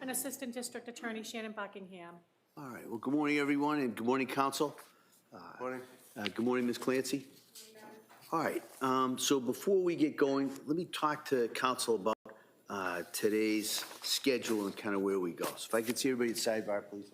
and Assistant District Attorney Shannon Buckingham. All right, well, good morning, everyone, and good morning, council. Morning. Good morning, Ms. Clancy. All right, so before we get going, let me talk to council about today's schedule and kind of where we go. So if I could see everybody at sidebar, please.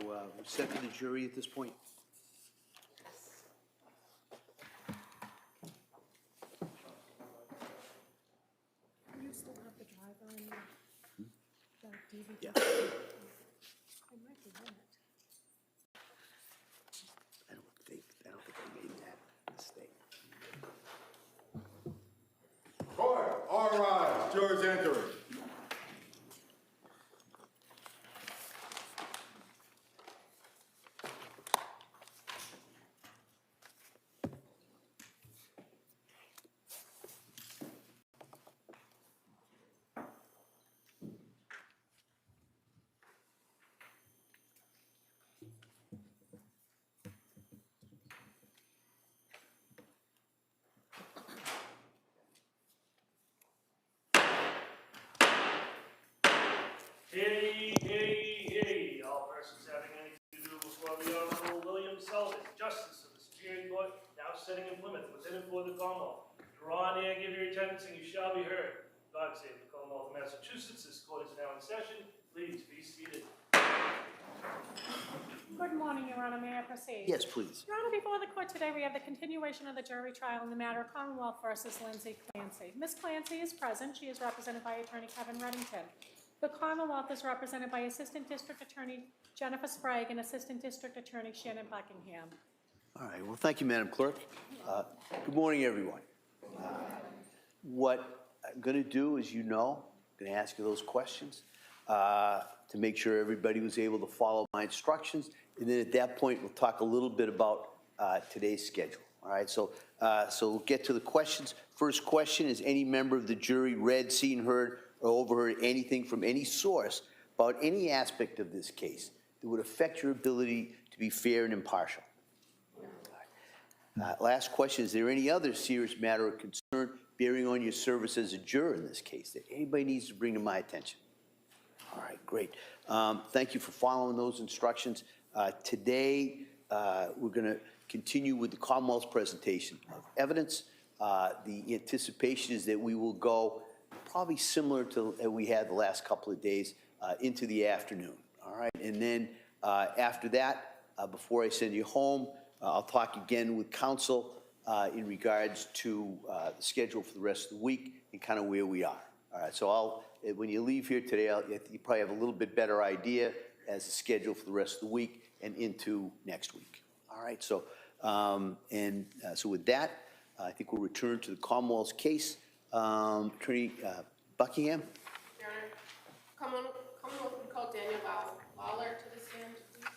we're set for the jury at this point? You still have the driver and the DVD? Yeah. I might be in it. I don't think I made that mistake. Court, all rise, jurors entering. Hey, hey, hey, all persons having anything to do before the Honorable William Sullivan, Justice of the Superior Court, now sitting in Plymouth, within and for the Commonwealth. Draw near, give your attendance, and you shall be heard. God save the Commonwealth of Massachusetts. This court is now in session. Please be seated. Good morning, Your Honor. May I proceed? Yes, please. Your Honor, before the court today, we have the continuation of the jury trial in the matter of Commonwealth versus Lindsay Clancy. Ms. Clancy is present. She is represented by Attorney Kevin Reddington. The Commonwealth is represented by Assistant District Attorney Jennifer Sprague and Assistant District Attorney Shannon Buckingham. All right, well, thank you, Madam Clerk. Good morning, everyone. What I'm going to do, as you know, I'm going to ask you those questions to make sure everybody was able to follow my instructions. And then at that point, we'll talk a little bit about today's schedule. All right, so we'll get to the questions. First question is, any member of the jury read, seen, heard, or overheard anything from any source about any aspect of this case that would affect your ability to be fair and impartial? Last question, is there any other serious matter of concern bearing on your service as a juror in this case that anybody needs to bring to my attention? All right, great. Thank you for following those instructions. Today, we're going to continue with the Commonwealth's presentation of evidence. The anticipation is that we will go probably similar to we had the last couple of days into the afternoon. All right, and then after that, before I send you home, I'll talk again with counsel in regards to the schedule for the rest of the week and kind of where we are. All right, so when you leave here today, you probably have a little bit better idea as the schedule for the rest of the week and into next week. All right, so so with that, I think we'll return to the Commonwealth's case. Attorney Buckingham. Your Honor, Commonwealth would call Daniel Lawler to the stand, please.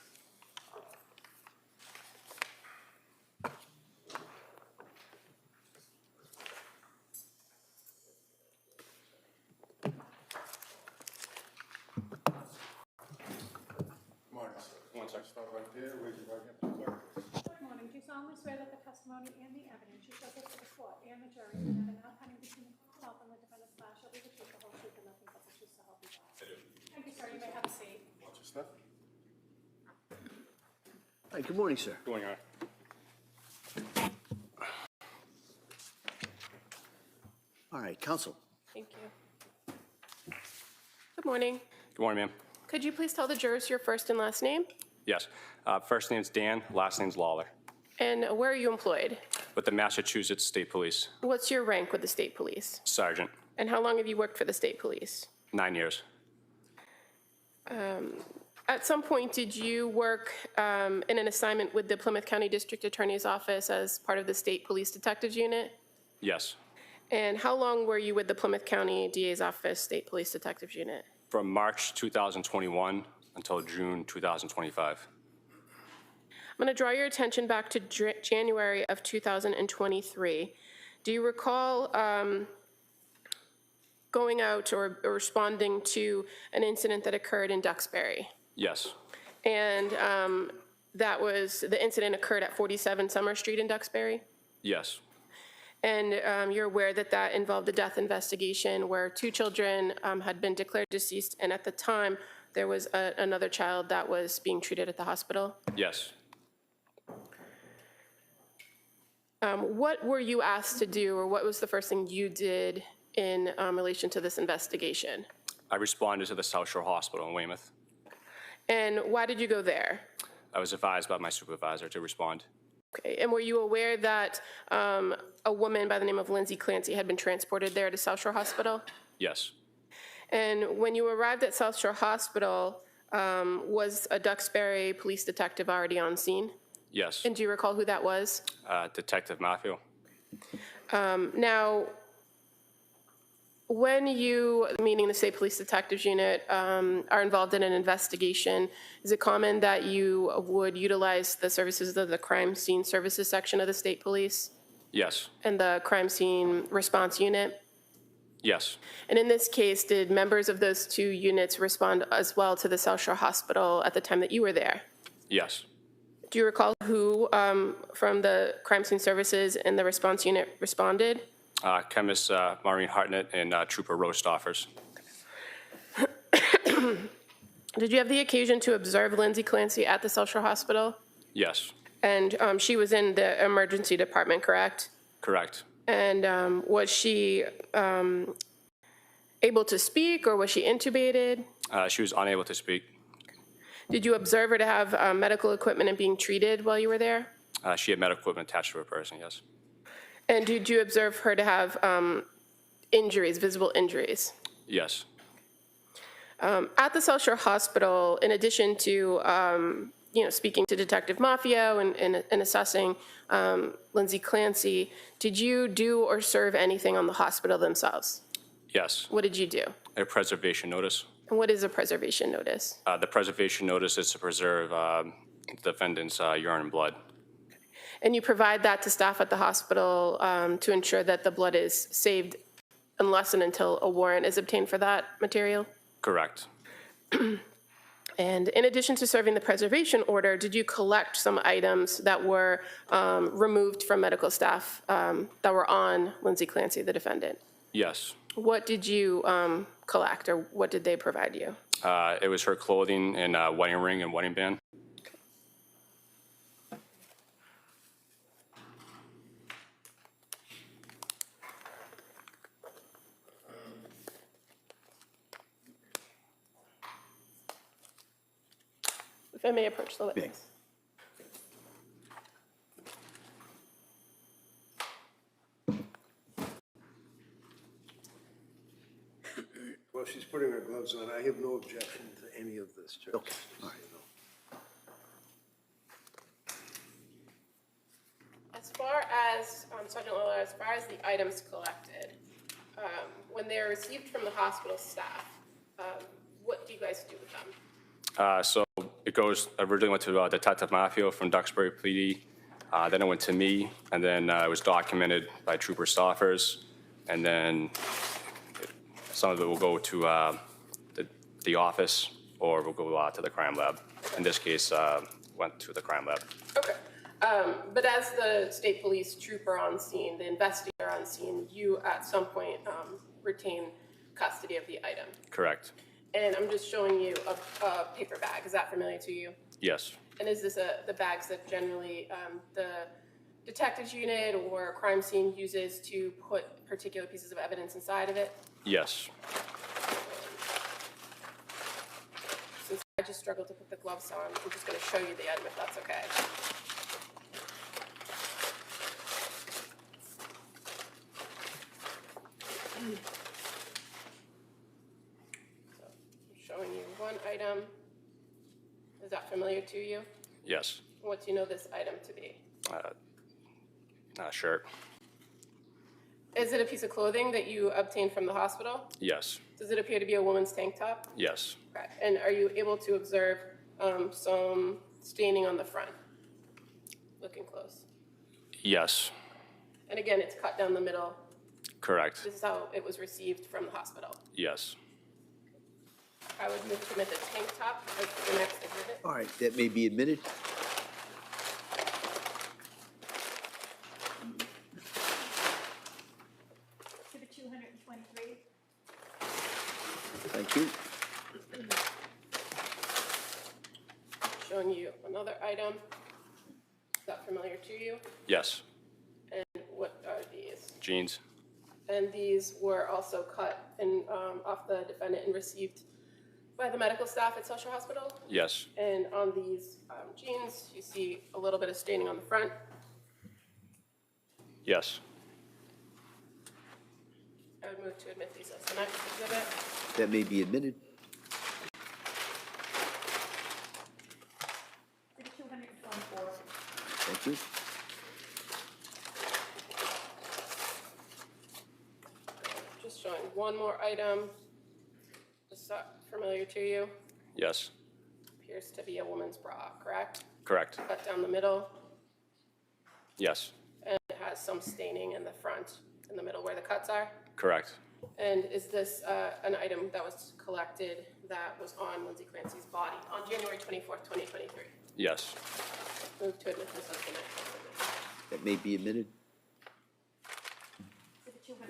Morning, sir. One second, start right there. Raise your right hand to the clerk. Good morning. Do you solemnly swear that the testimony and the evidence you shall give to the court and the jury in the matter now pending between the Commonwealth and the defendant's class shall be the truth, the whole truth, and nothing but the truth, so help you God? I do. Thank you, sir. You may have a seat. Watch your step. All right, good morning, sir. Going on. All right, counsel. Thank you. Good morning. Good morning, ma'am. Could you please tell the jurors your first and last name? Yes. First name's Dan, last name's Lawler, And where are you employed? with the Massachusetts State Police. What's your rank with the state police? Sergeant, And how long have you worked for the state police? 9 years. At some point, did you work in an assignment with the Plymouth County District Attorney's Office as part of the State Police Detectives Unit? Yes. And how long were you with the Plymouth County DA's Office State Police Detectives Unit? From March 2021 until June 2025. I'm going to draw your attention back to January of 2023. Do you recall going out or responding to an incident that occurred in Duxbury? Yes. And the incident occurred at 47 Summer Street in Duxbury? Yes. And you're aware that that involved a death investigation where 2 children had been declared deceased, and at the time, there was another child that was being treated at the hospital? Yes. What were you asked to do, or what was the first thing you did in relation to this investigation? I responded to the South Shore Hospital in Weymouth. And why did you go there? I was advised by my supervisor to respond. Okay, and were you aware that a woman by the name of Lindsay Clancy had been transported there to South Shore Hospital? Yes. And when you arrived at South Shore Hospital, was a Duxbury police detective already on scene? Yes. And do you recall who that was? Detective Matthew. Now, when you, meaning the State Police Detectives Unit, are involved in an investigation, is it common that you would utilize the services of the Crime Scene Services section of the State Police Yes. and the Crime Scene Response Unit? Yes. And in this case, did members of those two units respond as well to the South Shore Hospital at the time that you were there? Yes. Do you recall who from the Crime Scene Services and the response unit responded? Chemist Maureen Hartnett and Trooper Rose Stoffers. Did you have the occasion to observe Lindsay Clancy at the South Shore Hospital? Yes. And she was in the emergency department, correct? Correct. And was she able to speak, or was she intubated? She was unable to speak. Did you observe her to have medical equipment and being treated while you were there? She had medical equipment attached to her person, yes. And did you observe her to have injuries, visible injuries? Yes. At the South Shore Hospital, in addition to speaking to Detective Mafia and assessing Lindsay Clancy, did you do or serve anything on the hospital themselves? Yes. What did you do? A preservation notice. And what is a preservation notice? The preservation notice is to preserve the defendant's urine and blood. And you provide that to staff at the hospital to ensure that the blood is saved unless and until a warrant is obtained for that material? Correct. And in addition to serving the preservation order, did you collect some items that were removed from medical staff that were on Lindsay Clancy, the defendant? Yes. What did you collect, or what did they provide you? It was her clothing and wedding ring and wedding band. If I may approach the witness. Well, she's putting her gloves on. I have no objection to any of this, Judge. Okay, all right. As far as, Sergeant Lawler, as far as the items collected, when they're received from the hospital staff, what do you guys do with them? So it goes, originally went to Detective Mafia from Duxbury PD. Then it went to me, and then it was documented by Trooper Stoffers. And then some of it will go to the office, or will go to the crime lab. In this case, went to the crime lab. Okay. But as the state police trooper on scene, the investigator on scene, you at some point retain custody of the item. Correct. And I'm just showing you a paper bag. Is that familiar to you? Yes. And is this the bags that generally the detectives unit or crime scene uses to put particular pieces of evidence inside of it? Yes. Since I just struggled to put the gloves on, I'm just going to show you the item if that's okay. So I'm showing you one item. Is that familiar to you? Yes. What do you know this item to be? Shirt. Is it a piece of clothing that you obtained from the hospital? Yes. Does it appear to be a woman's tank top? Yes. Okay. And are you able to observe some staining on the front? Looking close. Yes. And again, it's cut down the middle. Correct. This is how it was received from the hospital. Yes. I would move to admit the tank top as the next exhibit. All right, that may be admitted. Exhibit 223. Thank you. Showing you another item. Is that familiar to you? Yes. And what are these? Jeans. And these were also cut and off the defendant and received by the medical staff at Social Hospital? Yes. And on these jeans, you see a little bit of staining on the front. Yes. I would move to admit these as the next exhibit. That may be admitted. 224. Thank you. Just showing one more item. Is that familiar to you? Yes. Appears to be a woman's bra, correct? Correct. Cut down the middle, Yes. and it has some staining in the front, in the middle where the cuts are. Correct. And is this an item that was collected that was on Lindsay Clancy's body on January 24th, 2023? Yes. Move to admit this as the next exhibit. That may be admitted. 225.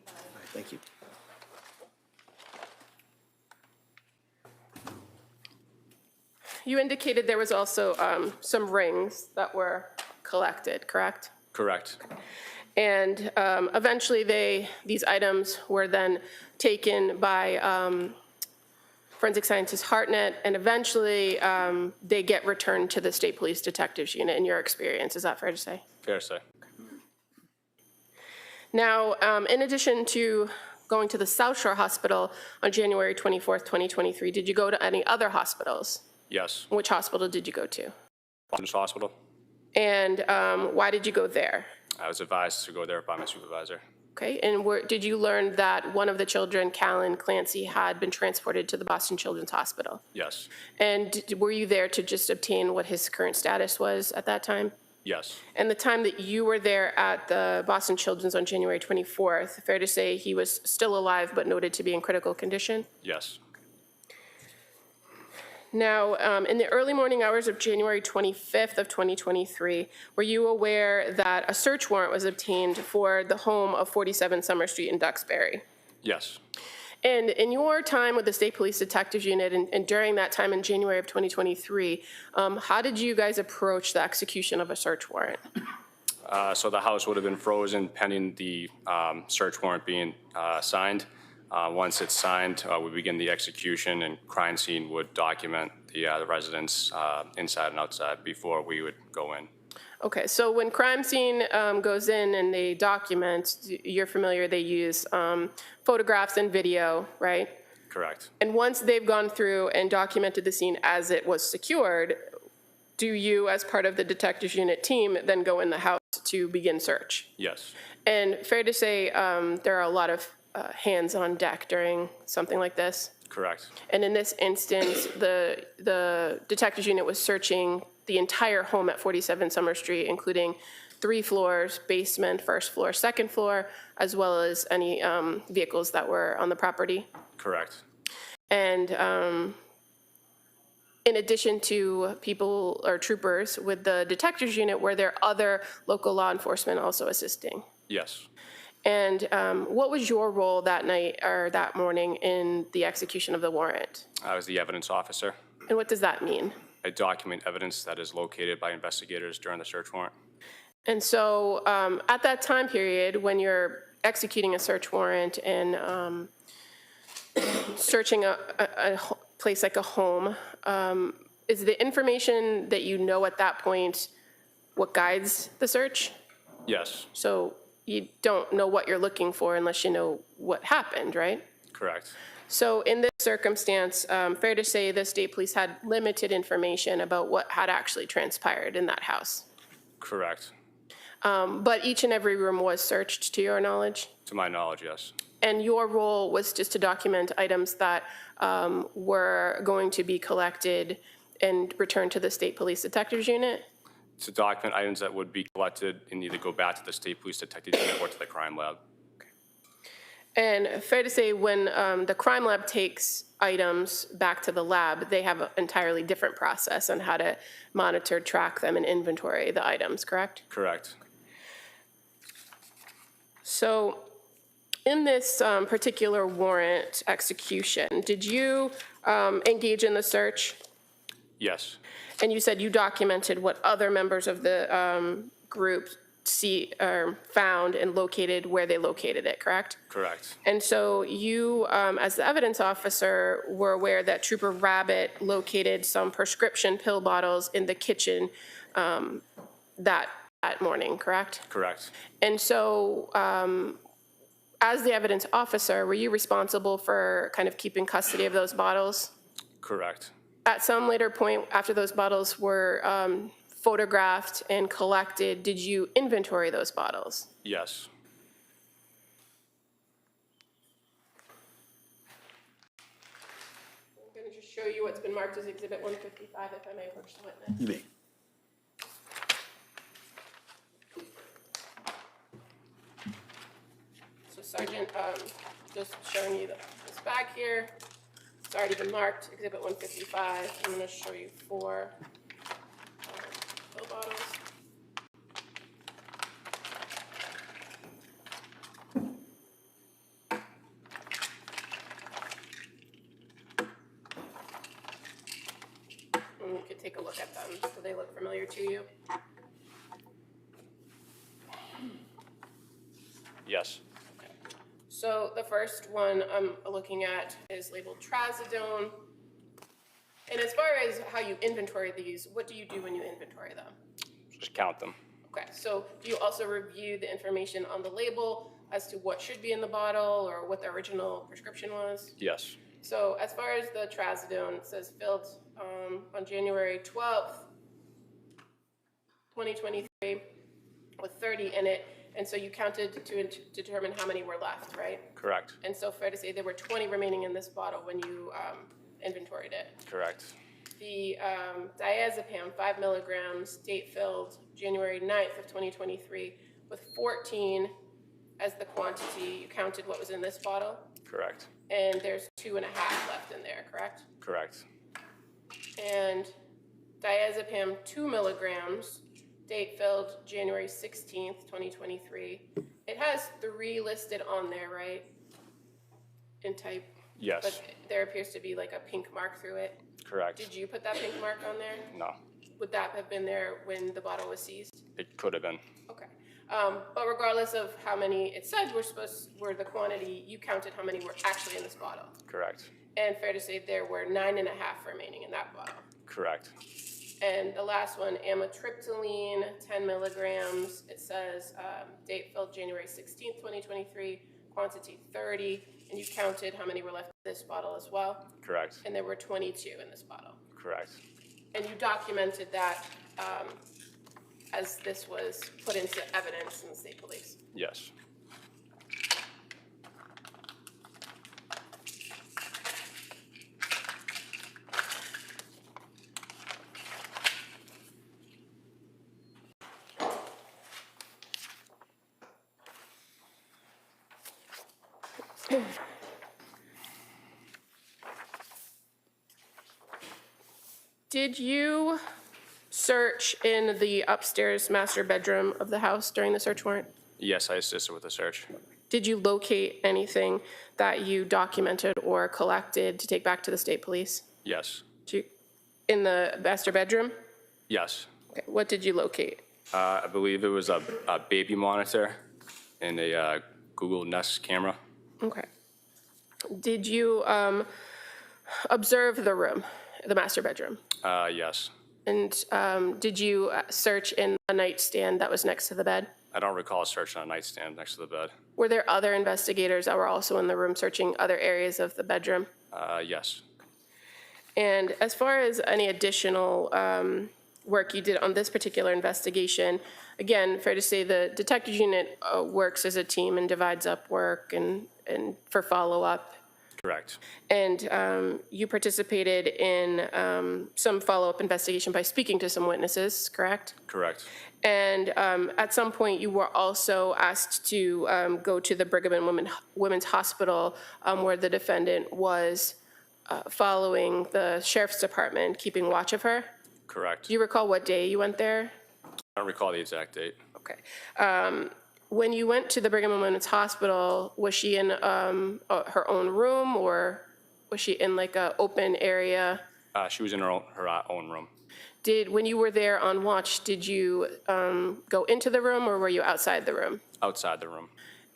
All right, thank you. You indicated there was also some rings that were collected, correct? Correct. And eventually these items were then taken by forensic scientist Hartnett, and eventually they get returned to the State Police Detectives Unit in your experience. Is that fair to say? Fair to say. Now, in addition to going to the South Shore Hospital on January 24th, 2023, did you go to any other hospitals? Yes. Which hospital did you go to? Boston Hospital. And why did you go there? I was advised to go there by my supervisor. Okay, and did you learn that one of the children, Callan Clancy, had been transported to the Boston Children's Hospital? Yes. And were you there to just obtain what his current status was at that time? Yes. And the time that you were there at the Boston Children's on January 24th, fair to say he was still alive but noted to be in critical condition? Yes. Now, in the early morning hours of January 25th of 2023, were you aware that a search warrant was obtained for the home of 47 Summer Street in Duxbury? Yes. And in your time with the State Police Detectives Unit and during that time in January of 2023, how did you guys approach the execution of a search warrant? So the house would have been frozen pending the search warrant being signed. Once it's signed, we begin the execution, and crime scene would document the residents inside and outside before we would go in. Okay, so when crime scene goes in and they document, you're familiar, they use photographs and video, right? Correct. And once they've gone through and documented the scene as it was secured, do you, as part of the detectives unit team, then go in the house to begin search? Yes. And fair to say, there are a lot of hands on deck during something like this? Correct. And in this instance, the detectives unit was searching the entire home at 47 Summer Street, including 3 floors, basement, first floor, second floor, as well as any vehicles that were on the property. Correct. And in addition to people or troopers with the detectives unit, were there other local law enforcement also assisting? Yes. And what was your role that night or that morning in the execution of the warrant? I was the evidence officer. And what does that mean? I document evidence that is located by investigators during the search warrant. And so at that time period, when you're executing a search warrant and searching a place like a home, is the information that you know at that point what guides the search? Yes. So you don't know what you're looking for unless you know what happened, right? Correct. So in this circumstance, fair to say the state police had limited information about what had actually transpired in that house. Correct. But each and every room was searched, to your knowledge? To my knowledge, yes. And your role was just to document items that were going to be collected and returned to the State Police Detectives Unit? To document items that would be collected and either go back to the State Police Detective Unit or to the crime lab. And fair to say, when the crime lab takes items back to the lab, they have an entirely different process on how to monitor, track them, and inventory the items, correct? Correct. So in this particular warrant execution, did you engage in the search? Yes. And you said you documented what other members of the group found and located where they located it, correct? Correct. And so you, as the evidence officer, were aware that Trooper Rabbit located some prescription pill bottles in the kitchen that morning, correct? Correct. And so, as the evidence officer, were you responsible for kind of keeping custody of those bottles? Correct. At some later point, after those bottles were photographed and collected, did you inventory those bottles? Yes. I'm going to just show you what's been marked as Exhibit 155, if I may approach the witness. You may. So Sergeant, just showing you this bag here. It's already been marked, Exhibit 155. I'm going to show you 4 pill bottles. And you could take a look at them. Do they look familiar to you? Yes. So the first one I'm looking at is labeled trazodone. And as far as how you inventory these, what do you do when you inventory them? Just count them. Okay, so do you also review the information on the label as to what should be in the bottle or what the original prescription was? Yes. So as far as the trazodone, it says filled on January 12th, 2023 with 30 in it. And so you counted to determine how many were left, right? Correct. And so fair to say there were 20 remaining in this bottle when you inventoried it. Correct. The diazepam, 5 milligrams, date filled January 9th of 2023 with 14 as the quantity. You counted what was in this bottle, Correct. and there's 2.5 left in there, correct? Correct. And diazepam, 2 milligrams, date filled January 16th, 2023. It has 3 listed on there, right? In type. Yes. But there appears to be like a pink mark through it. Correct. Did you put that pink mark on there? No. Would that have been there when the bottle was seized? It could have been. Okay. But regardless of how many it said were the quantity, you counted how many were actually in this bottle. Correct. And fair to say there were 9.5 remaining in that bottle. Correct. And the last one, amitriptyline, 10 milligrams. It says date filled January 16th, 2023, quantity 30. And you counted how many were left in this bottle as well. Correct. And there were 22 in this bottle. Correct. And you documented that as this was put into evidence in the state police. Yes. Did you search in the upstairs master bedroom of the house during the search warrant? Yes, I assisted with the search. Did you locate anything that you documented or collected to take back to the state police? Yes. In the master bedroom? Yes. Okay. What did you locate? I believe it was a baby monitor and a Google Nest camera. Okay. Did you observe the room, the master bedroom? Yes. And did you search in a nightstand that was next to the bed? I don't recall searching a nightstand next to the bed. Were there other investigators that were also in the room searching other areas of the bedroom? Yes. And as far as any additional work you did on this particular investigation, again, fair to say the detective unit works as a team and divides up work and for follow-up. Correct. And you participated in some follow-up investigation by speaking to some witnesses, correct? Correct. And at some point, you were also asked to go to the Brigham and Women's Hospital where the defendant was following the sheriff's department, keeping watch of her. Correct. Do you recall what day you went there? I don't recall the exact date. Okay. When you went to the Brigham and Women's Hospital, was she in her own room, or was she in like an open area She was in her own room. When you were there on watch, did you go into the room or were you outside the room? Outside the room.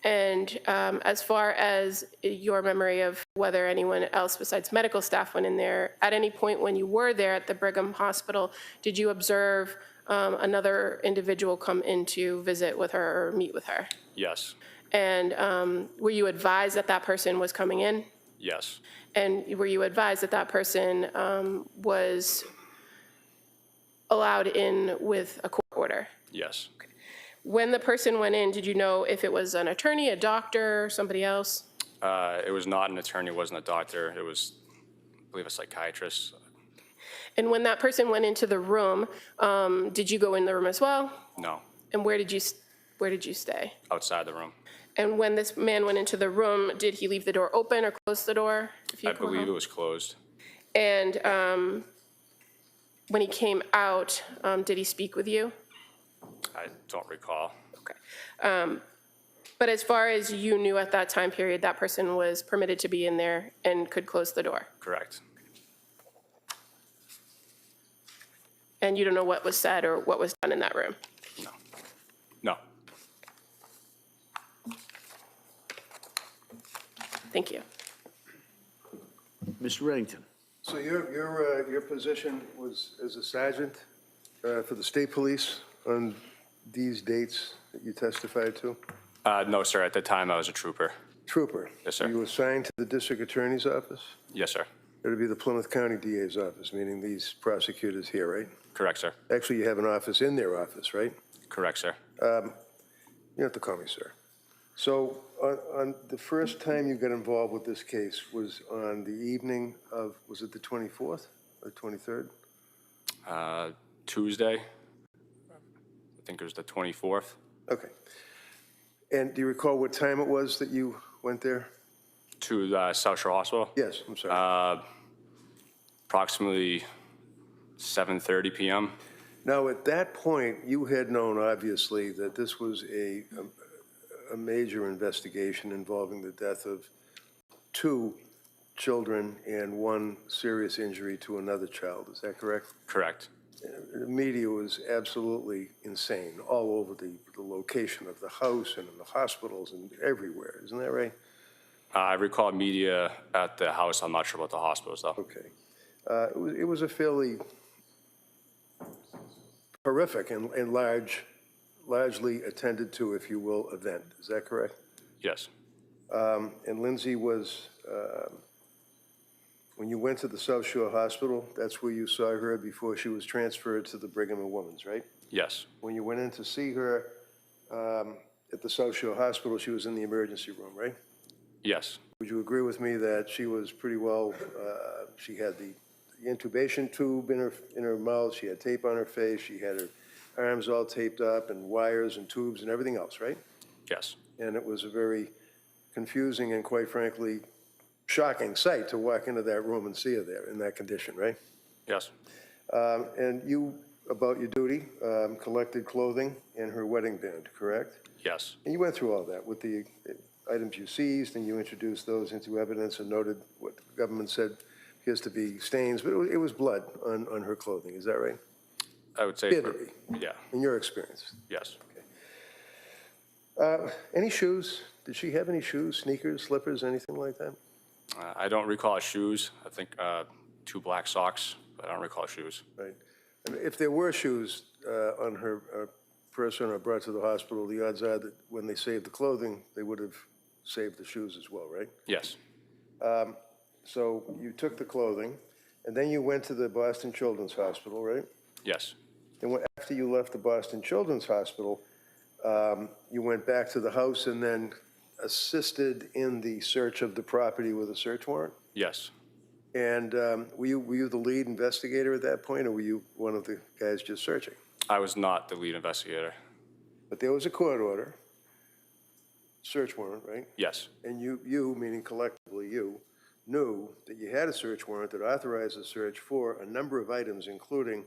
And as far as your memory of whether anyone else besides medical staff went in there, at any point when you were there at the Brigham Hospital, did you observe another individual come in to visit with her or meet with her? Yes. And were you advised that that person was coming in? Yes. And were you advised that that person was allowed in with a court order? Yes. When the person went in, did you know if it was an attorney, a doctor, somebody else? It was not an attorney, it wasn't a doctor. It was, I believe, a psychiatrist. And when that person went into the room, did you go in the room as well? No, And where did you stay? outside the room. And when this man went into the room, did he leave the door open or close the door? If you I recall? believe it was closed. And when he came out, did he speak with you? I don't recall. Okay. But as far as you knew at that time period, that person was permitted to be in there and could close the door? Correct. And you don't know what was said or what was done in that room? No. No. Thank you. Mr. Reddington? So your position was as a sergeant for the state police on these dates that you testified to? No, sir. At the time, I was a trooper. Trooper? Yes, sir. You assigned to the district attorney's office? Yes, sir. It would be the Plymouth County DA's office, meaning these prosecutors here, right? Correct, sir. Actually, you have an office in their office, right? Correct, sir. You don't have to call me sir. So on the first time you got involved with this case was on the evening of, was it the 24th or 23rd? Tuesday, I think it was the 24th. Okay. And do you recall what time it was that you went there? To the South Shore Hospital. Yes, I'm sorry. Approximately 7:30 p.m. Now, at that point, you had known, obviously, that this was a major investigation involving the death of 2 children and 1 serious injury to another child. Is that correct? Correct. The media was absolutely insane all over the location of the house and in the hospitals and everywhere. Isn't that right? I recall media at the house. I'm not sure about the hospitals, though. Okay. It was a fairly horrific and largely attended to, if you will, event. Is that correct? Yes. And Lindsay was, when you went to the South Shore Hospital, that's where you saw her before she was transferred to the Brigham and Women's, right? Yes. When you went in to see her at the South Shore Hospital, she was in the emergency room, right? Yes. Would you agree with me that she was pretty well, she had the intubation tube in her mouth, she had tape on her face, she had her arms all taped up and wires and tubes and everything else, right? Yes. And it was a very confusing and quite frankly shocking sight to walk into that room and see her there in that condition, right? Yes. And you, about your duty, collected clothing and her wedding band, correct? Yes. And you went through all that with the items you seized, and you introduced those into evidence and noted what the government said appears to be stains, but it was blood on her clothing. Is that right? I would say. Appeared to be, Yeah. in your experience. Yes. Any shoes? Did she have any shoes, sneakers, slippers, anything like that? I don't recall shoes. I think 2 black socks, but I don't recall shoes. Right. And if there were shoes on her person or brought to the hospital, the odds are that when they saved the clothing, they would have saved the shoes as well, right? Yes. So you took the clothing, and then you went to the Boston Children's Hospital, right? Yes. And after you left the Boston Children's Hospital, you went back to the house and then assisted in the search of the property with a search warrant? Yes. And were you the lead investigator at that point, or were you one of the guys just searching? I was not the lead investigator. But there was a court order, search warrant, right? Yes. And you, meaning collectively you, knew that you had a search warrant that authorized a search for a number of items, including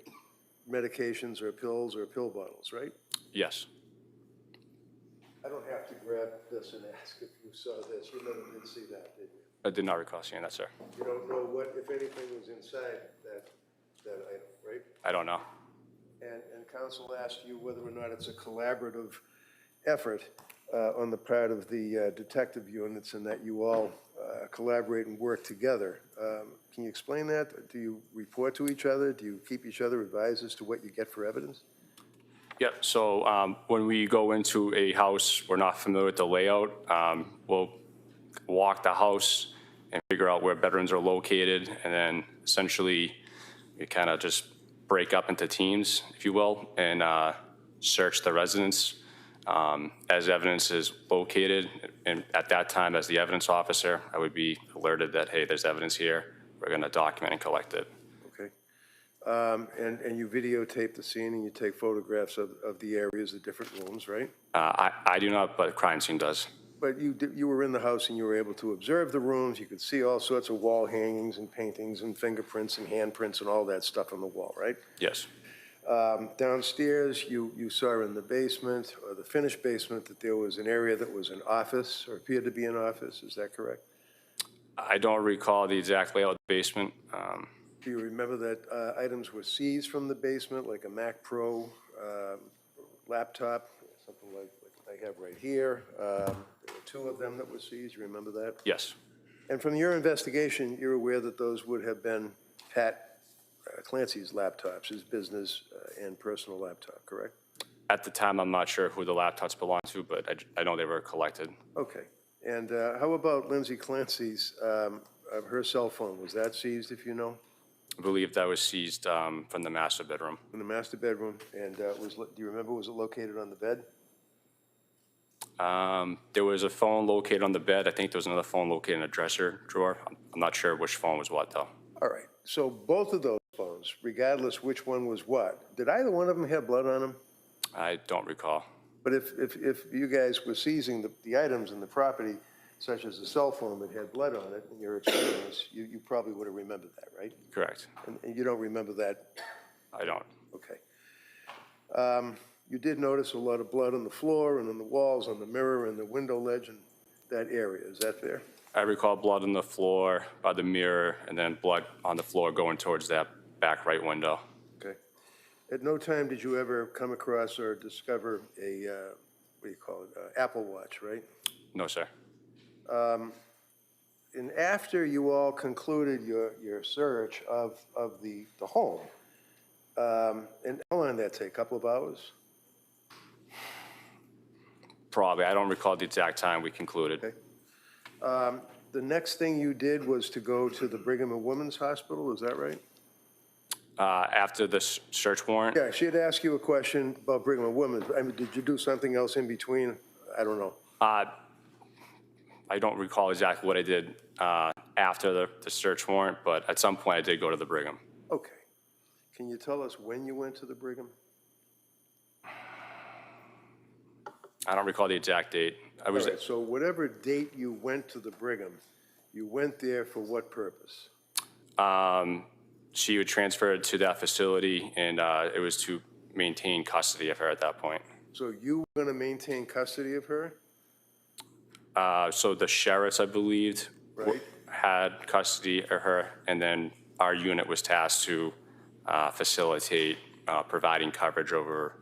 medications or pills or pill bottles, right? Yes. I don't have to grab this and ask if you saw this. You never did see that, did you? I did not recall seeing that, sir. You don't know what, if anything, was inside that that item, right? I don't know. And counsel asked you whether or not it's a collaborative effort on the part of the detective units and that you all collaborate and work together. Can you explain that? Do you report to each other? Do you keep each other advised as to what you get for evidence? Yep, so when we go into a house, we're not familiar with the layout. We'll walk the house and figure out where bedrooms are located, and then essentially we kind of just break up into teams, if you will, and search the residence as evidence is located. And at that time, as the evidence officer, I would be alerted that, hey, there's evidence here. We're going to document and collect it. Okay. And you videotape the scene and you take photographs of the areas, the different rooms, right? I do not, but crime scene does. But you were in the house and you were able to observe the rooms. You could see all sorts of wall hangings and paintings and fingerprints and handprints and all that stuff on the wall, right? Yes. Downstairs, you saw in the basement, or the finished basement, that there was an area that was an office, or appeared to be an office. Is that correct? I don't recall the exact layout of the basement. Do you remember that items were seized from the basement, like a Mac Pro laptop, something like I have right here? There were two of them that were seized. You remember that? Yes. And from your investigation, you're aware that those would have been Pat Clancy's laptops, his business and personal laptop, correct? At the time, I'm not sure who the laptops belong to, but I know they were collected. Okay. And how about Lindsay Clancy's, her cell phone? Was that seized, if you know? I believe that was seized from the master bedroom. From the master bedroom. And do you remember, was it located on the bed? There was a phone located on the bed. I think there was another phone located in a dresser drawer. I'm not sure which phone was what, though. All right. So both of those phones, regardless which one was what, did either one of them have blood on them? I don't recall. But if you guys were seizing the items in the property, such as the cell phone that had blood on it, in your experience, you probably would have remembered that, right? Correct. And you don't remember that? I don't. Okay. You did notice a lot of blood on the floor and on the walls, on the mirror and the window ledge and that area. Is that fair? I recall blood on the floor by the mirror, and then blood on the floor going towards that back right window. Okay. At no time did you ever come across or discover a, what do you call it, Apple Watch, right? No, sir. And after you all concluded your search of the home, and how long did that take, a couple of hours? Probably. I don't recall the exact time we concluded. Okay. The next thing you did was to go to the Brigham and Women's Hospital, is that right? After the search warrant? Yeah, she had asked you a question about Brigham and Women's. I mean, did you do something else in between? I don't know. I don't recall exactly what I did after the search warrant, but at some point I did go to the Brigham. Okay. Can you tell us when you went to the Brigham? I don't recall the exact date. I was All right, so whatever date you went to the Brigham, you went there for what purpose? she was transferred to that facility, and it was to maintain custody of her at that point. So you were going to maintain custody of her? So the sheriffs, I believed, Right. had custody of her, and then our unit was tasked to facilitate providing coverage over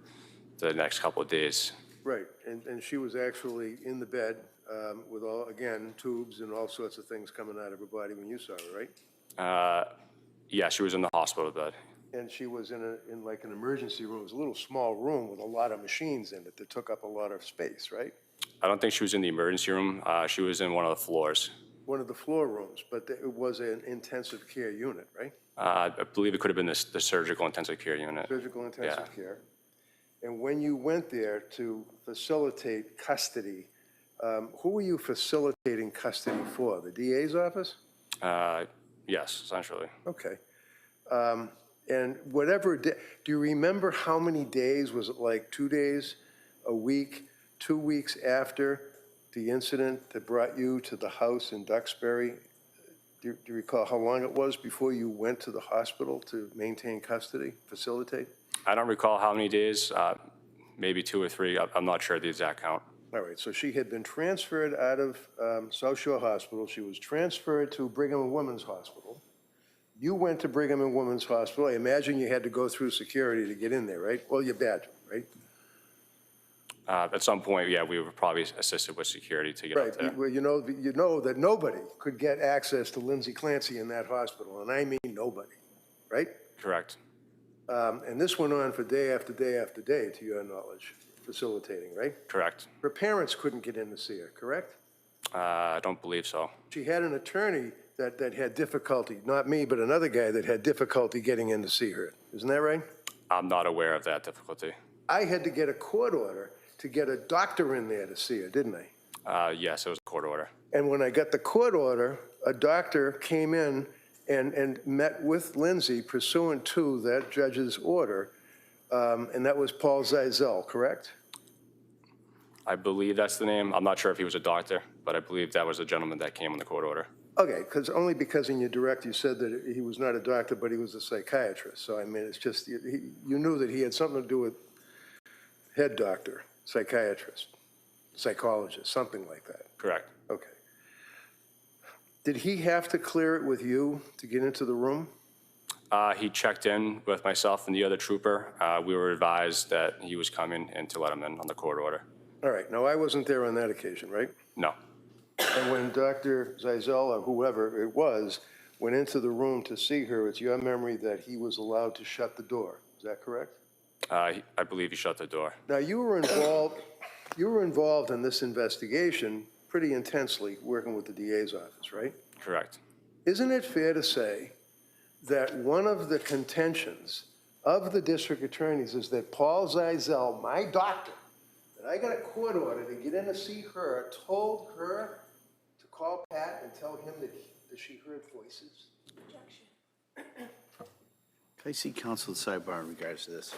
the next couple of days. Right, and she was actually in the bed with all, again, tubes and all sorts of things coming out of her body when you saw her, right? Yeah, she was in the hospital bed. And she was in like an emergency room. It was a little small room with a lot of machines in it that took up a lot of space, right? I don't think she was in the emergency room. She was in one of the floors. One of the floor rooms, but it was an intensive care unit, right? I believe it could have been the surgical intensive care unit. Surgical intensive care. And when you went there to facilitate custody, who were you facilitating custody for? The DA's office? Yes, essentially. Okay. And whatever, do you remember how many days? Was it like 2 days, a week, 2 weeks after the incident that brought you to the house in Duxbury? Do you recall how long it was before you went to the hospital to maintain custody, facilitate? I don't recall how many days, maybe 2 or 3. I'm not sure the exact count. All right, so she had been transferred out of South Shore Hospital. She was transferred to Brigham and Women's Hospital. You went to Brigham and Women's Hospital. I imagine you had to go through security to get in there, right? Well, your badge, right? At some point, yeah, we were probably assisted with security to get up there. Right, well, you know that nobody could get access to Lindsay Clancy in that hospital, and I mean nobody, right? Correct. And this went on for day after day after day, to your knowledge, facilitating, right? Correct. Her parents couldn't get in to see her, correct? I don't believe so. She had an attorney that had difficulty, not me, but another guy that had difficulty getting in to see her. Isn't that right? I'm not aware of that difficulty. I had to get a court order to get a doctor in there to see her, didn't I? Yes, it was a court order. And when I got the court order, a doctor came in and met with Lindsay pursuant to that judge's order, and that was Paul Zeisel, correct? I believe that's the name. I'm not sure if he was a doctor, but I believe that was the gentleman that came on the court order. Okay, only because in your direct you said that he was not a doctor, but he was a psychiatrist. So, I mean, it's just, you knew that he had something to do with head doctor, psychiatrist, psychologist, something like that. Correct. Okay. Did he have to clear it with you to get into the room? He checked in with myself and the other trooper. We were advised that he was coming and to let him in on the court order. All right, now I wasn't there on that occasion, right? No. And when Dr. Zeisel, or whoever it was, went into the room to see her, it's your memory that he was allowed to shut the door. Is that correct? I believe he shut the door. Now, you were involved in this investigation pretty intensely, working with the DA's office, right? Correct. Isn't it fair to say that one of the contentions of the district attorneys is that Paul Zeisel, my doctor, that I got a court order to get in to see her, told her to call Pat and tell him that she heard voices? Can I see counsel at the sidebar in regards to this?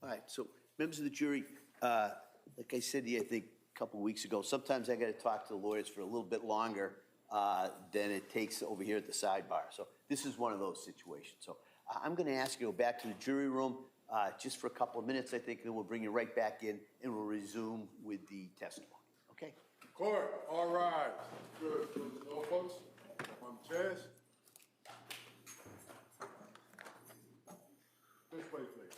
All right, so members of the jury, like I said to you, I think a couple of weeks ago, sometimes I got to talk to the lawyers for a little bit longer than it takes over here at the sidebar. So this is one of those situations. So I'm going to ask you to go back to the jury room just for a couple of minutes, I think, and then we'll bring you right back in and we'll resume with the testimony. Okay? Court, all rise. Good. No folks on the chairs. This way, please.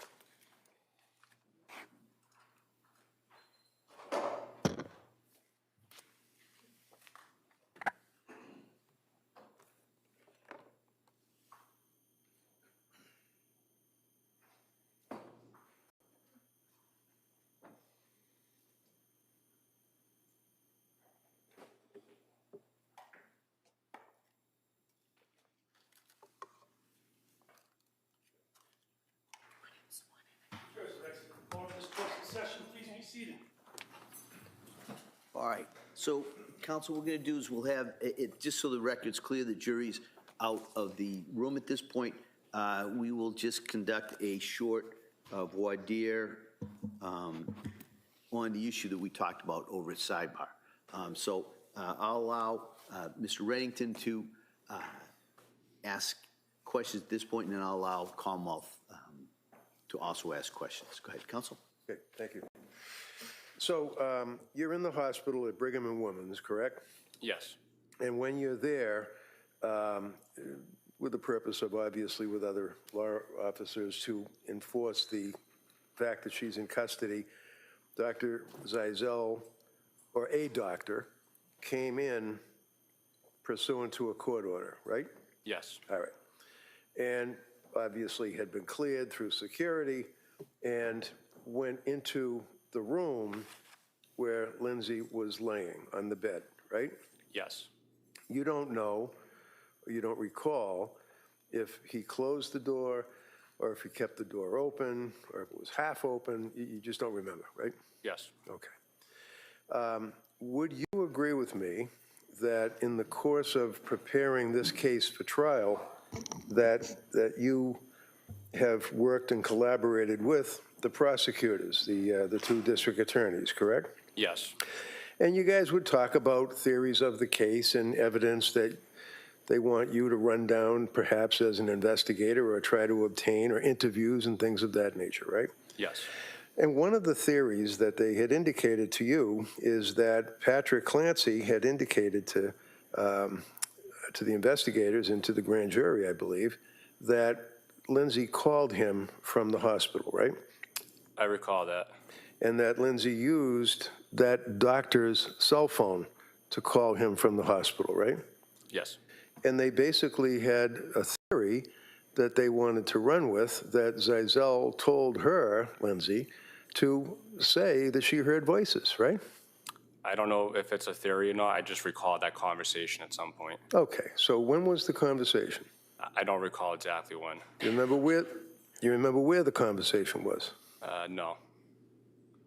Sure, so next to the floor of this course of session, please be seated. All right, so counsel, what we're going to do is we'll have, it just so the record's clear, the jury's out of the room at this point. We will just conduct a short voir dire on the issue that we talked about over at sidebar. So I'll allow Mr. Reddington to ask questions at this point, and then I'll allow Commonwealth to also ask questions. Go ahead, counsel. Okay, thank you. So you're in the hospital at Brigham and Women's, correct? Yes. And when you're there, with the purpose of, obviously, with other law officers to enforce the fact that she's in custody, Dr. Zeisel, or a doctor, came in pursuant to a court order, right? Yes. All right. And obviously had been cleared through security and went into the room where Lindsay was laying on the bed, right? Yes. You don't know, or you don't recall if he closed the door or if he kept the door open or if it was half open. You just don't remember, right? Yes. Okay. Would you agree with me that in the course of preparing this case for trial, that you have worked and collaborated with the prosecutors, the two district attorneys, correct? Yes. And you guys would talk about theories of the case and evidence that they want you to run down, perhaps as an investigator, or try to obtain, or interviews and things of that nature, right? Yes. And one of the theories that they had indicated to you is that Patrick Clancy had indicated to the investigators and to the grand jury, I believe, that Lindsay called him from the hospital, right? I recall that. And that Lindsay used that doctor's cell phone to call him from the hospital, right? Yes. And they basically had a theory that they wanted to run with, that Zeisel told her, Lindsay, to say that she heard voices, right? I don't know if it's a theory or not. I just recall that conversation at some point. Okay, so when was the conversation? I don't recall exactly when. You remember where the conversation was? No.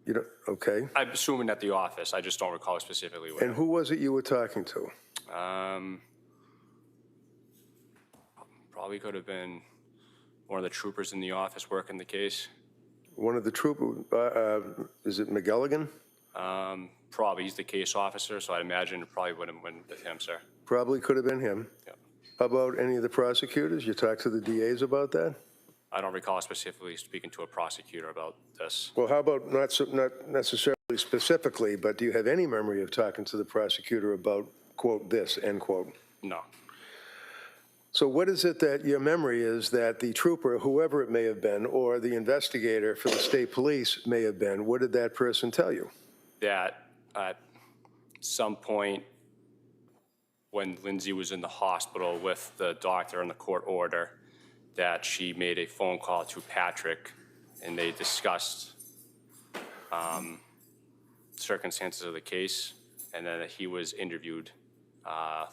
You don't, okay. I'm assuming at the office. I just don't recall specifically when. And who was it you were talking to? Probably could have been one of the troopers in the office working the case. One of the troopers, is it McGilligan? Probably. He's the case officer, so I'd imagine it probably would have been with him, sir. Probably could have been him. Yeah. How about any of the prosecutors? You talked to the DAs about that? I don't recall specifically speaking to a prosecutor about this. Well, how about not necessarily specifically, but do you have any memory of talking to the prosecutor about, quote, this, end quote? No. So what is it that your memory is that the trooper, whoever it may have been, or the investigator for the state police may have been, what did that person tell you? That at some point when Lindsay was in the hospital with the doctor and the court order, that she made a phone call to Patrick and they discussed circumstances of the case, and then that he was interviewed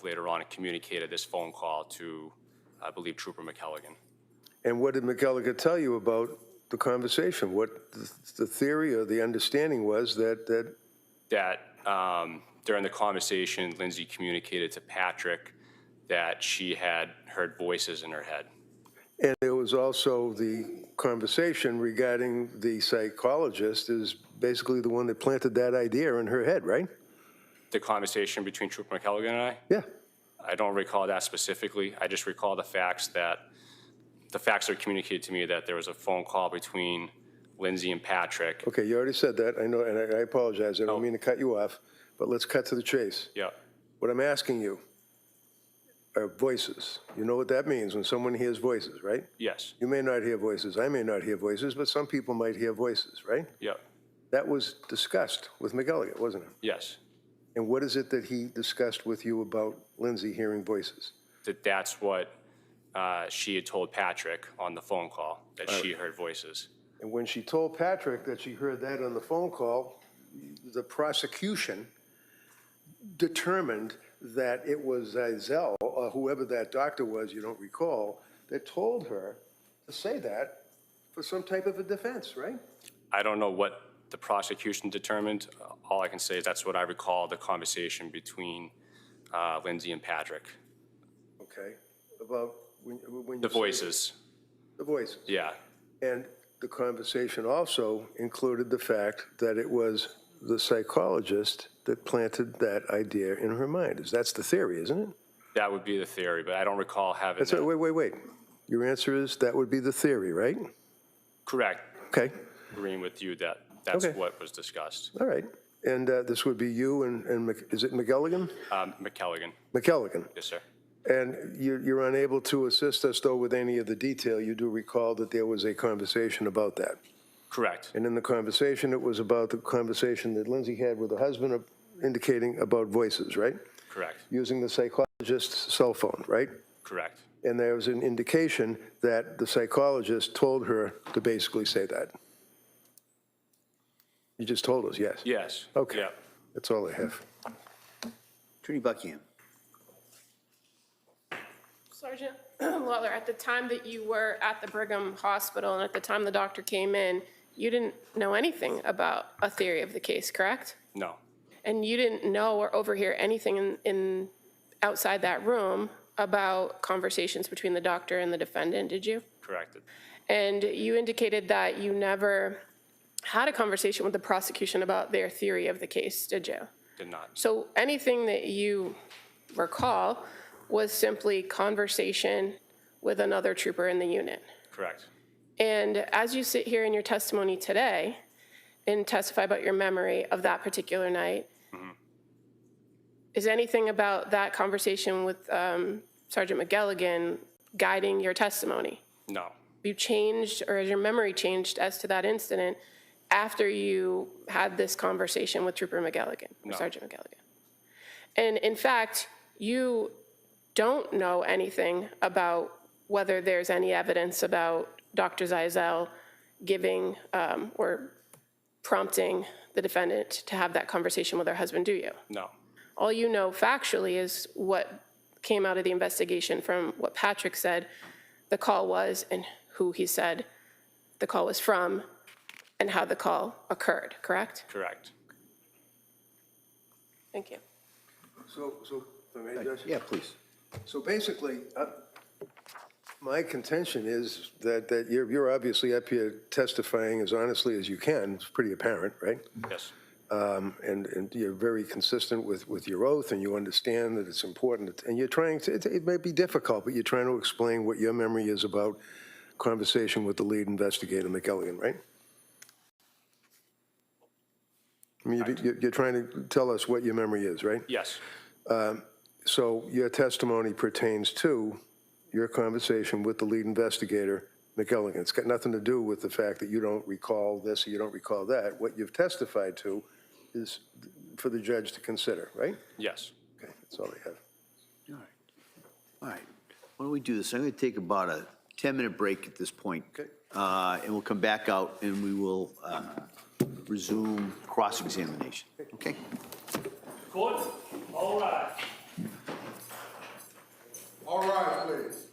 later on and communicated this phone call to, I believe, Trooper McElligan. And what did McElligan tell you about the conversation? What the theory or the understanding was that during the conversation, Lindsay communicated to Patrick that she had heard voices in her head. And there was also the conversation regarding the psychologist is basically the one that planted that idea in her head, right? The conversation between Trooper McKelligan and Yeah. I don't recall that specifically. I just recall the facts are communicated to me that there was a phone call between Lindsay and Patrick. Okay, you already said that. I know, and I apologize. I don't mean to cut you off, but let's cut to the chase. Yeah, What I'm asking you are voices. You know what that means when someone hears voices, right? yes, You may not hear voices. I may not hear voices, but some people might hear voices, right? yeah, That was discussed with McGilligan, wasn't it? yes. And what is it that he discussed with you about Lindsay hearing voices? That's what she had told Patrick on the phone call, that she heard voices. And when she told Patrick that she heard that on the phone call, the prosecution determined that it was Zell, or whoever that doctor was, you don't recall, that told her to say that for some type of a defense, right? I don't know what the prosecution determined. All I can say is that's what I recall, the conversation between Lindsay and Patrick. Okay, about when you The say- voices, The voices. yeah, And the conversation also included the fact that it was the psychologist that planted that idea in her mind. That's the theory, isn't it? that would be the theory, but I don't recall having That's it. that. Wait. Your answer is that would be the theory, right? Correct, Okay, agreeing with you that that's Okay. what was discussed. all right. And this would be you and is it McGilligan? McKelligan, McKelligan. yes, sir. And you're unable to assist us, though, with any of the detail. You do recall that there was a conversation about that. Correct, And in the conversation, it was about the conversation that Lindsay had with her husband indicating about voices, right? correct, Using the psychologist's cell phone, right? correct. And there was an indication that the psychologist told her to basically say that. You just told us, yes? Yes. Okay. Yeah. That's all I have. Attorney Buckingham. Sergeant Lawler, at the time that you were at the Brigham Hospital and at the time the doctor came in, you didn't know anything about a theory of the case, correct? No, And you didn't know or overhear anything in outside that room about conversations between the doctor and the defendant, did you? corrected. And you indicated that you never had a conversation with the prosecution about their theory of the case, did you? Did not. So anything that you recall was simply conversation with another trooper in the unit. Correct. And as you sit here in your testimony today and testify about your memory of that particular night, is anything about that conversation with Sergeant McGilligan guiding your testimony? No, Have you changed, or has your memory changed as to that incident after you had this conversation with Trooper McGilligan, or No. Sergeant McGilligan? And in fact, you don't know anything about whether there's any evidence about Dr. Zeisel giving or prompting the defendant to have that conversation with her husband, do you? no, All you know factually is what came out of the investigation from what Patrick said the call was and who he said the call was from and how the call occurred, correct? correct. Thank you. So, if I may, Judge? Yeah, please. So basically, my contention is that you're obviously up here testifying as honestly as you can. It's pretty apparent, right? Yes, And you're very consistent with your oath, and you understand that it's important. And you're trying to, it may be difficult, but you're trying to explain what your memory is about conversation with the lead investigator, McGilligan, right? I mean, you're trying to tell us what your memory is, right? yes, So your testimony pertains to your conversation with the lead investigator, McGilligan. It's got nothing to do with the fact that you don't recall this or you don't recall that. What you've testified to is for the judge to consider, right? yes. Okay, that's all I have. All right. Why don't we do this? I'm going to take about a 10-minute break at this point. Okay. And we'll come back out and we will resume cross-examination. Okay? Court, all rise. All right, please.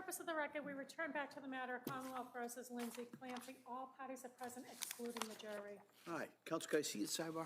purpose of the record, we return back to the matter of Commonwealth versus Lindsay Clancy. All parties are present excluding the jury. All right, counsel, can I see your sidebar?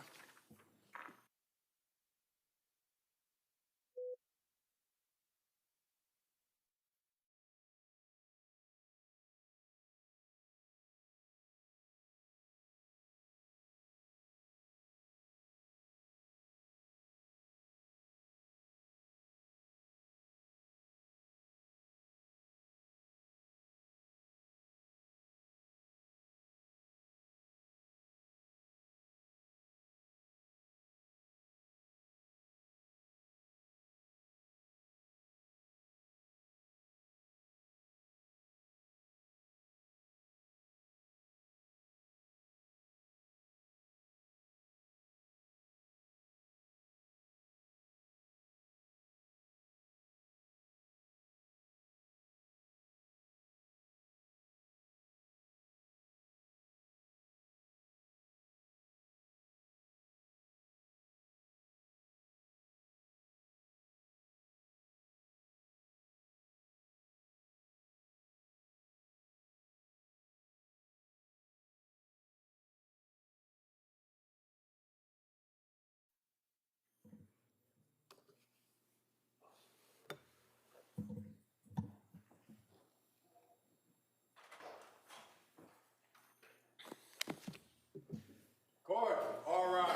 Court, all rise.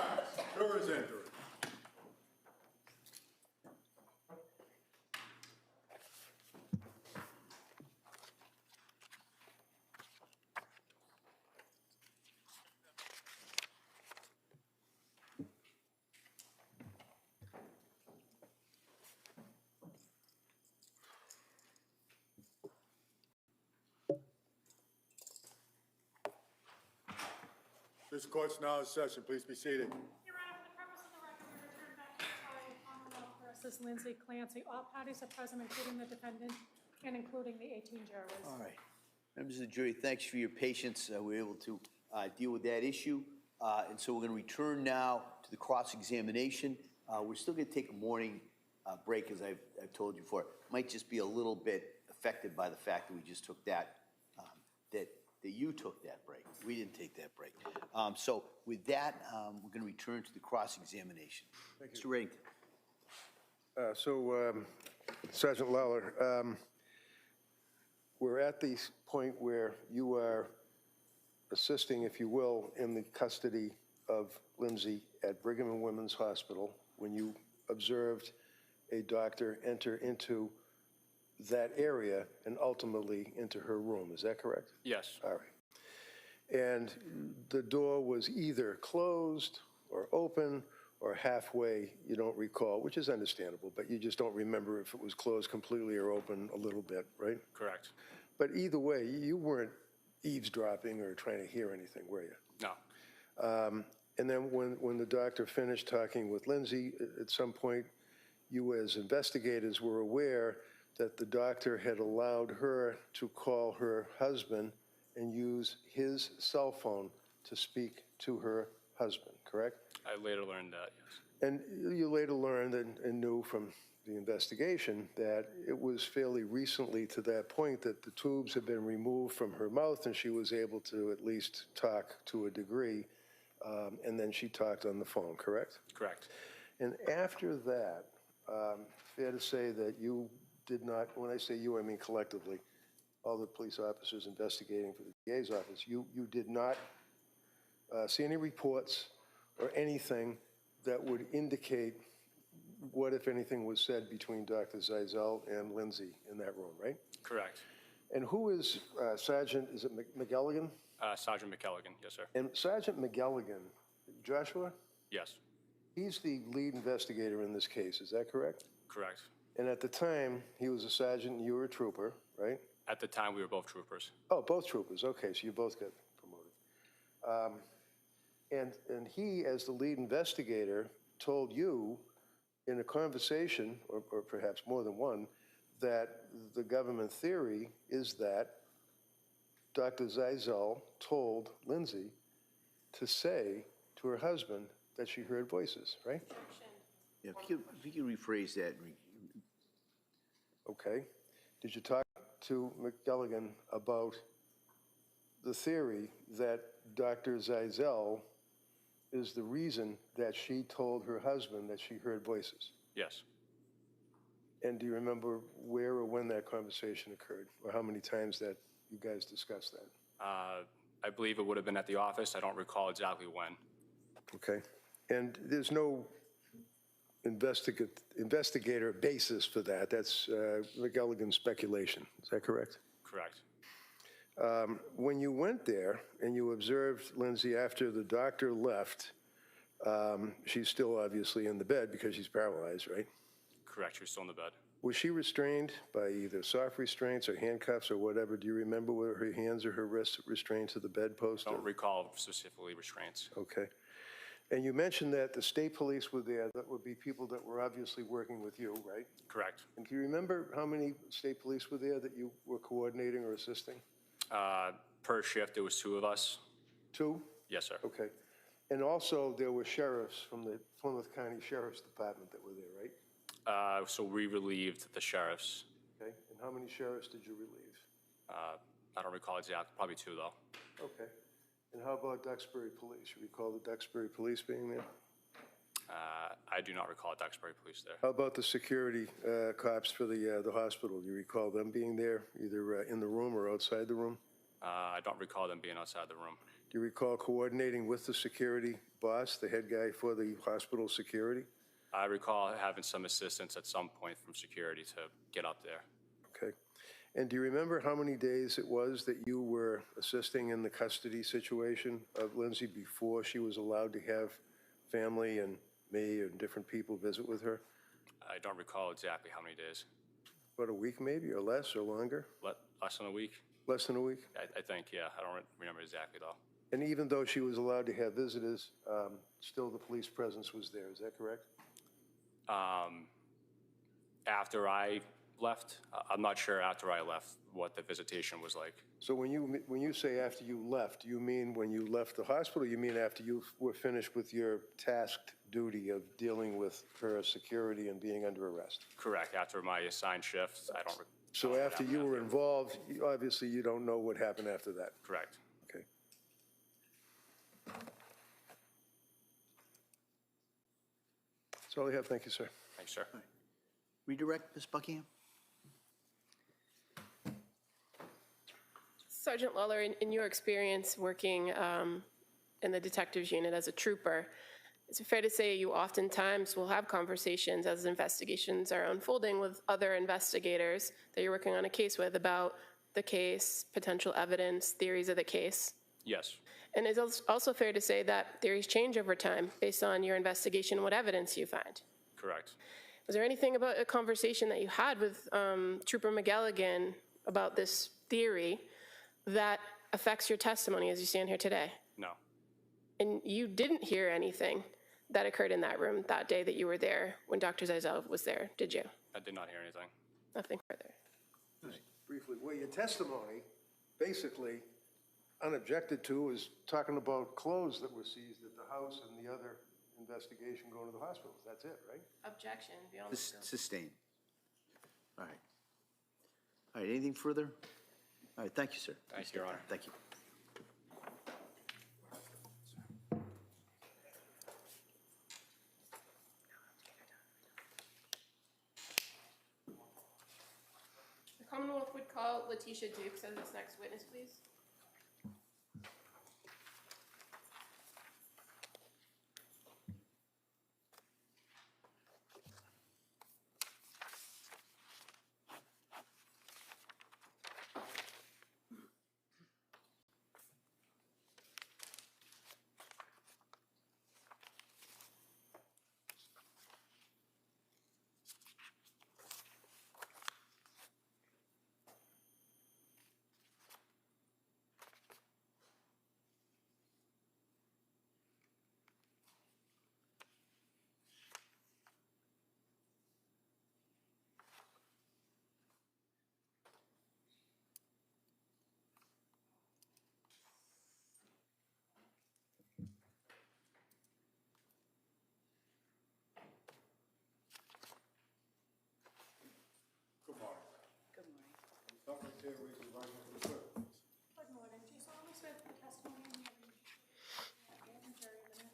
Jurors enter. This court's now in session. Please be seated. Your Honor, for the purpose of the record, we return back to the trial of Commonwealth versus Lindsay Clancy. All parties are present, including the defendant and including the 18 jurors. All right. Members of the jury, thanks for your patience. We were able to deal with that issue. And so we're going to return now to the cross-examination. We're still going to take a morning break, as I've told you before. Might just be a little bit affected by the fact that we just took that, that you took that break. We didn't take that break. So with that, we're going to return to the cross-examination. Mr. Reddington. Sergeant Lawler, we're at the point where you are assisting, if you will, in the custody of Lindsay at Brigham and Women's Hospital when you observed a doctor enter into that area and ultimately into her room. Is that correct? Yes. All right. And the door was either closed or open or halfway, you don't recall, which is understandable, but you just don't remember if it was closed completely or open a little bit, right? Correct. But either way, you weren't eavesdropping or trying to hear anything, were you? No. And then when the doctor finished talking with Lindsay, at some point, you as investigators were aware that the doctor had allowed her to call her husband and use his cell phone to speak to her husband, correct? I later learned that, yes. And you later learned and knew from the investigation that it was fairly recently to that point that the tubes had been removed from her mouth and she was able to at least talk to a degree, and then she talked on the phone, correct? Correct. And after that, fair to say that you did not, when I say you, I mean collectively, all the police officers investigating for the DA's office, you did not see any reports or anything that would indicate what, if anything, was said between Dr. Zeisel and Lindsay in that room, right? Correct. And who is Sergeant, is it McElligan? Sergeant McElligan, yes, sir. And Sergeant McElligan, Joshua, Yes. he's the lead investigator in this case, is that correct? Correct. And at the time, he was a sergeant and you were a trooper, right? At the time, we were both troopers. Oh, both troopers, okay, so you both got promoted. And he, as the lead investigator, told you in a conversation, or perhaps more than one, that the government theory is that Dr. Zeisel told Lindsay to say to her husband that she heard voices, right? Yeah, if you could rephrase that. Okay. Did you talk to McGilligan about the theory that Dr. Zeisel is the reason that she told her husband that she heard voices? Yes. And do you remember where or when that conversation occurred, or how many times that you guys discussed that? I believe it would have been at the office. I don't recall exactly when. Okay. And there's no investigator basis for that. That's McGilligan's speculation. Is that correct? Correct. When you went there and you observed Lindsay after the doctor left, she's still obviously in the bed because she's paralyzed, right? Correct. She was still in the bed. Was she restrained by either soft restraints or handcuffs or whatever? Do you remember whether her hands or her wrists restrained to the bedpost? I don't recall specifically restraints. Okay. And you mentioned that the state police were there. That would be people that were obviously working with you, right? Correct. And do you remember how many state police were there that you were coordinating or assisting? Per shift, there was 2 of us. 2? Yes, sir. Okay. And also, there were sheriffs from the Plymouth County Sheriff's Department that were there, right? So we relieved the sheriffs. Okay. And how many sheriffs did you relieve? I don't recall exactly. Probably 2, though. Okay. And how about Duxbury Police? You recall the Duxbury Police being there? I do not recall Duxbury Police there. How about the security cops for the hospital? Do you recall them being there, either in the room or outside the room? I don't recall them being outside the room. Do you recall coordinating with the security boss, the head guy for the hospital security? I recall having some assistance at some point from security to get up there. Okay. And do you remember how many days it was that you were assisting in the custody situation of Lindsay before she was allowed to have family and me and different people visit with her? I don't recall exactly how many days. About a week maybe, or less, or longer? Less than a week? Less than a week? I think, yeah. I don't remember exactly, though. And even though she was allowed to have visitors, still the police presence was there, is that correct? After I left, I'm not sure after I left what the visitation was like. So when you say after you left, do you mean when you left the hospital, you mean after you were finished with your tasked duty of dealing with her security and being under arrest? Correct. After my assigned shift, I don't. So after you were involved, obviously you don't know what happened after that? Correct. Okay. That's all I have. Thank you, sir. Thanks, sir. Redirect, Ms. Buckingham? Sergeant Lawler, in your experience working in the detectives unit as a trooper, is it fair to say you oftentimes will have conversations as investigations are unfolding with other investigators that you're working on a case with about the case, potential evidence, theories of the case? Yes. And it's also fair to say that theories change over time based on your investigation and what evidence you find? Correct. Was there anything about a conversation that you had with Trooper McGilligan about this theory that affects your testimony as you stand here today? No. And you didn't hear anything that occurred in that room that day that you were there when Dr. Zeisel was there, did you? I did not hear anything. Nothing further. Just briefly, well, your testimony, basically, unobjected to, is talking about clothes that were seized at the house and the other investigation going to the hospitals. That's it, right? Objection beyond the scope. Sustained. All right. All right, anything further? All right, thank you, sir. Thank you, Your Honor. Thank you. The Commonwealth would call Letitia Dukes as its next witness, please. here, raise your right hand for the clerk, please. Good morning. Do you solemnly swear that the testimony you give in the jury in the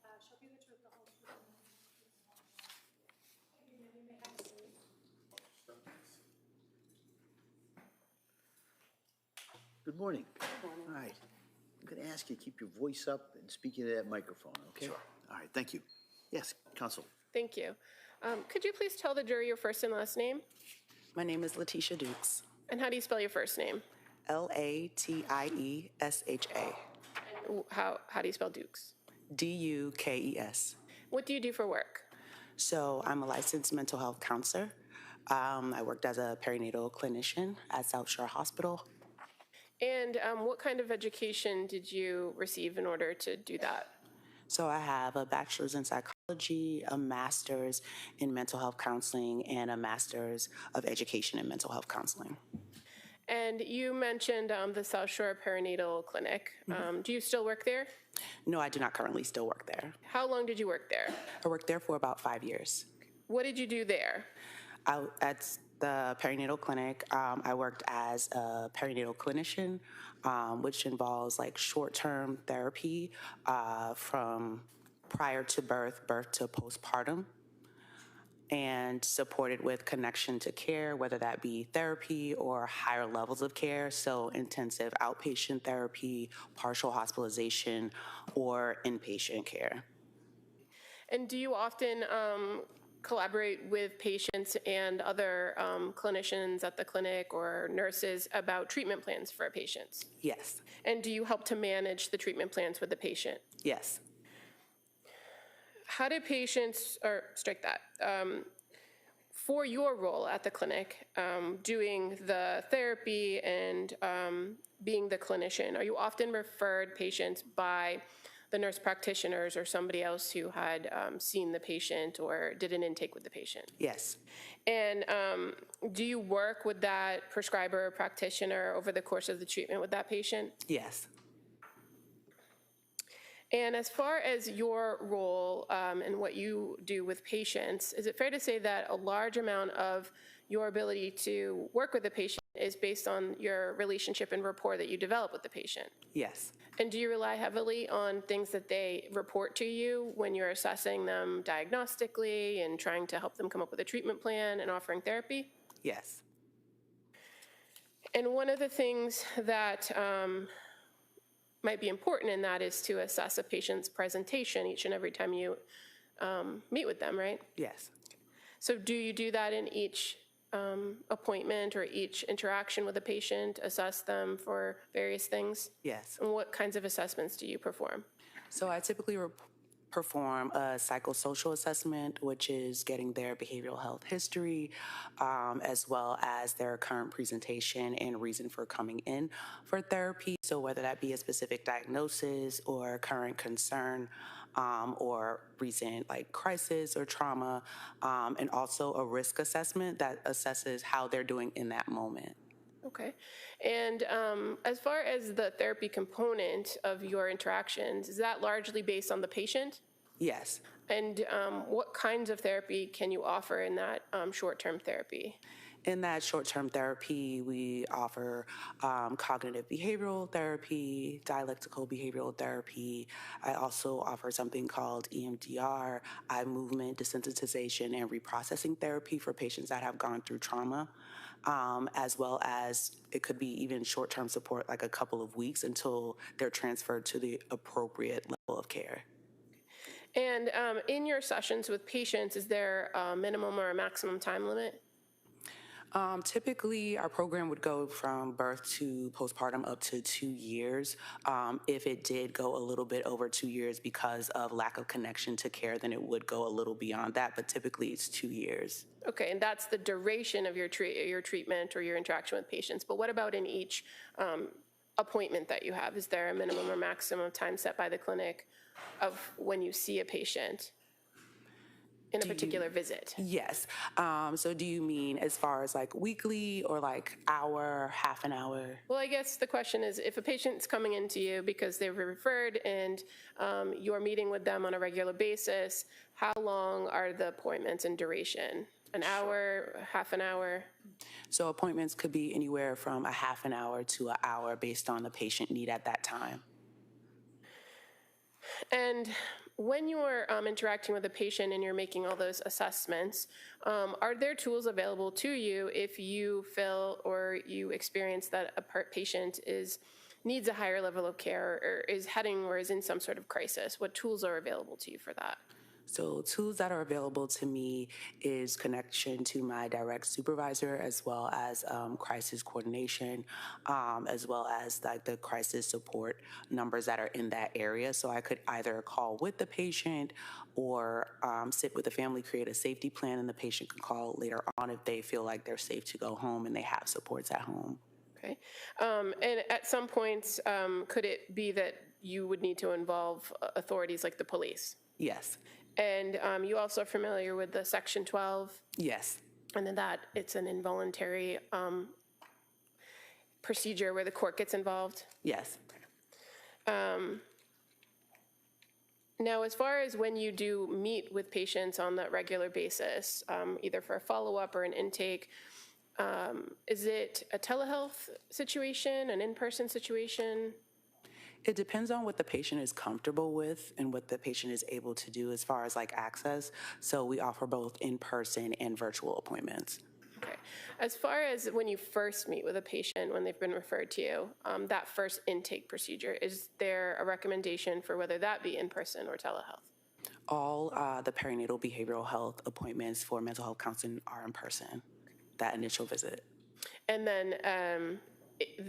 matter shall be the truth, the whole truth, and nothing but the truth? You may have a seat. Good morning. All right. I'm going to ask you to keep your voice up and speak into that microphone, okay? Sure. All right, thank you. Yes, counsel. Thank you. Could you please tell the jury your first and last name? My name is Letitia Dukes, And how do you spell your first name? Latiesha, How do you spell Dukes? Dukes. What do you do for work? So I'm a licensed mental health counselor. I worked as a perinatal clinician at South Shore Hospital. And what kind of education did you receive in order to do that? So I have a bachelor's in psychology, a master's in mental health counseling, and a master's of education in mental health counseling. And you mentioned the South Shore Perinatal Clinic. Do you still work there? No, I do not currently still work there. How long did you work there? I worked there for about 5 years. What did you do there? At the perinatal clinic, I worked as a perinatal clinician, which involves like short-term therapy from prior to birth to postpartum, and supported with connection to care, whether that be therapy or higher levels of care, so intensive outpatient therapy, partial hospitalization, or inpatient care. And do you often collaborate with patients and other clinicians at the clinic or nurses about treatment plans for patients? Yes. And do you help to manage the treatment plans with the patient? Yes. How do patients, or strike that, for your role at the clinic, doing the therapy and being the clinician, are you often referred patients by the nurse practitioners or somebody else who had seen the patient or did an intake with the patient? Yes. And do you work with that prescriber or practitioner over the course of the treatment with that patient? Yes. And as far as your role and what you do with patients, is it fair to say that a large amount of your ability to work with the patient is based on your relationship and rapport that you develop with the patient? Yes. And do you rely heavily on things that they report to you when you're assessing them diagnostically and trying to help them come up with a treatment plan and offering therapy? Yes. And one of the things that might be important in that is to assess a patient's presentation each and every time you meet with them, right? Yes. So do you do that in each appointment or each interaction with a patient, assess them for various things? Yes. And what kinds of assessments do you perform? So I typically perform a psychosocial assessment, which is getting their behavioral health history, as well as their current presentation and reason for coming in for therapy. So whether that be a specific diagnosis or current concern, or recent like crisis or trauma, and also a risk assessment that assesses how they're doing in that moment. Okay. And as far as the therapy component of your interactions, is that largely based on the patient? Yes. And what kinds of therapy can you offer in that short-term therapy? In that short-term therapy, we offer cognitive behavioral therapy, dialectical behavioral therapy. I also offer something called EMDR, eye movement desensitization and reprocessing therapy for patients that have gone through trauma, as well as it could be even short-term support, like a couple of weeks until they're transferred to the appropriate level of care. And in your sessions with patients, is there a minimum or a maximum time limit? Typically, our program would go from birth to postpartum up to 2 years. If it did go a little bit over 2 years because of lack of connection to care, then it would go a little beyond that, but typically it's 2 years. Okay, and that's the duration of your treatment or your interaction with patients. But what about in each appointment that you have? Is there a minimum or maximum time set by the clinic of when you see a patient in a particular visit? Yes. So do you mean as far as like weekly or like hour, half an hour? Well, I guess the question is, if a patient's coming into you because they were referred and you're meeting with them on a regular basis, how long are the appointments in duration? An hour, half an hour? So appointments could be anywhere from a half an hour to an hour based on the patient need at that time. And when you're interacting with a patient and you're making all those assessments, are there tools available to you if you feel or you experience that a patient needs a higher level of care or is heading or is in some sort of crisis? What tools are available to you for that? So tools that are available to me is connection to my direct supervisor, as well as crisis coordination, as well as like the crisis support numbers that are in that area. So I could either call with the patient or sit with the family, create a safety plan, and the patient can call later on if they feel like they're safe to go home and they have supports at home. Okay. And at some points, could it be that you would need to involve authorities like the police? Yes. And you also are familiar with the Section 12? Yes. And then that it's an involuntary procedure where the court gets involved? Yes. Now, as far as when you do meet with patients on that regular basis, either for a follow-up or an intake, is it a telehealth situation, an in-person situation? It depends on what the patient is comfortable with and what the patient is able to do as far as like access. So we offer both in-person and virtual appointments. Okay. As far as when you first meet with a patient, when they've been referred to you, that first intake procedure, is there a recommendation for whether that be in-person or telehealth? All the perinatal behavioral health appointments for mental health counseling are in person, that initial visit. And then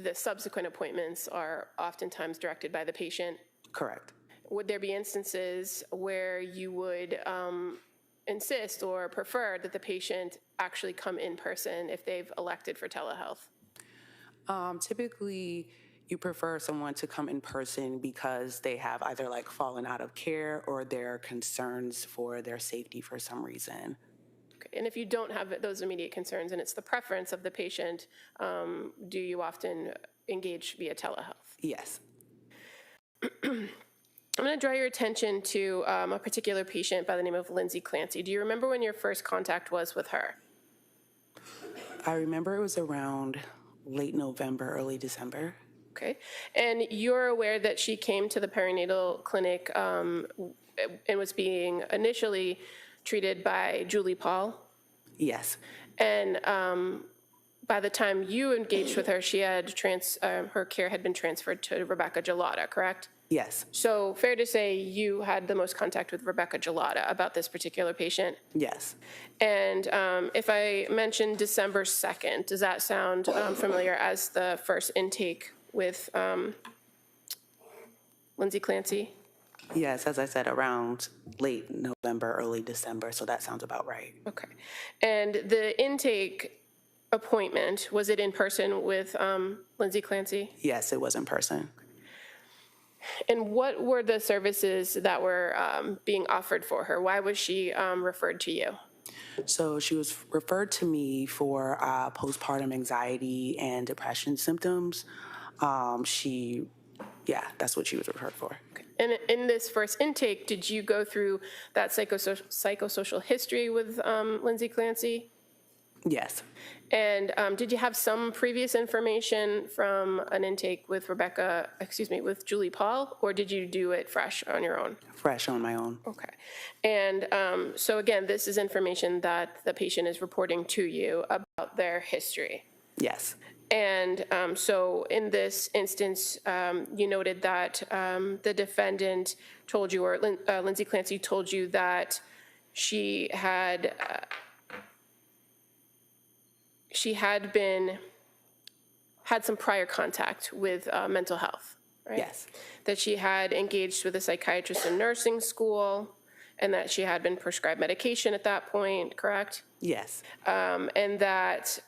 the subsequent appointments are oftentimes directed by the patient? Correct. Would there be instances where you would insist or prefer that the patient actually come in person if they've elected for telehealth? Typically, you prefer someone to come in person because they have either like fallen out of care or there are concerns for their safety for some reason. Okay. And if you don't have those immediate concerns and it's the preference of the patient, do you often engage via telehealth? Yes. I'm going to draw your attention to a particular patient by the name of Lindsay Clancy. Do you remember when your first contact was with her? I remember it was around late November, early December. Okay. And you're aware that she came to the perinatal clinic and was being initially treated by Julie Paul? Yes. And by the time you engaged with her, she had her care had been transferred to Rebecca Gelada, correct? Yes. So fair to say you had the most contact with Rebecca Gelada about this particular patient? Yes. And if I mention December 2nd, does that sound familiar as the first intake with Lindsay Clancy? Yes, as I said, around late November, early December, so that sounds about right. Okay. And the intake appointment, was it in person with Lindsay Clancy? Yes, it was in person. And what were the services that were being offered for her? Why was she referred to you? So she was referred to me for postpartum anxiety and depression symptoms. That's what she was referred for. Okay. And in this first intake, did you go through that psychosocial history with Lindsay Clancy? Yes. And did you have some previous information from an intake with with Julie Paul, or did you do it fresh on your own? Fresh on my own. Okay. And so again, this is information that the patient is reporting to you about their history. Yes. And so in this instance, you noted that the defendant told you, or Lindsay Clancy told you that she had had some prior contact with mental health, right? Yes. That she had engaged with a psychiatrist in nursing school, and that she had been prescribed medication at that point, correct? Yes. And that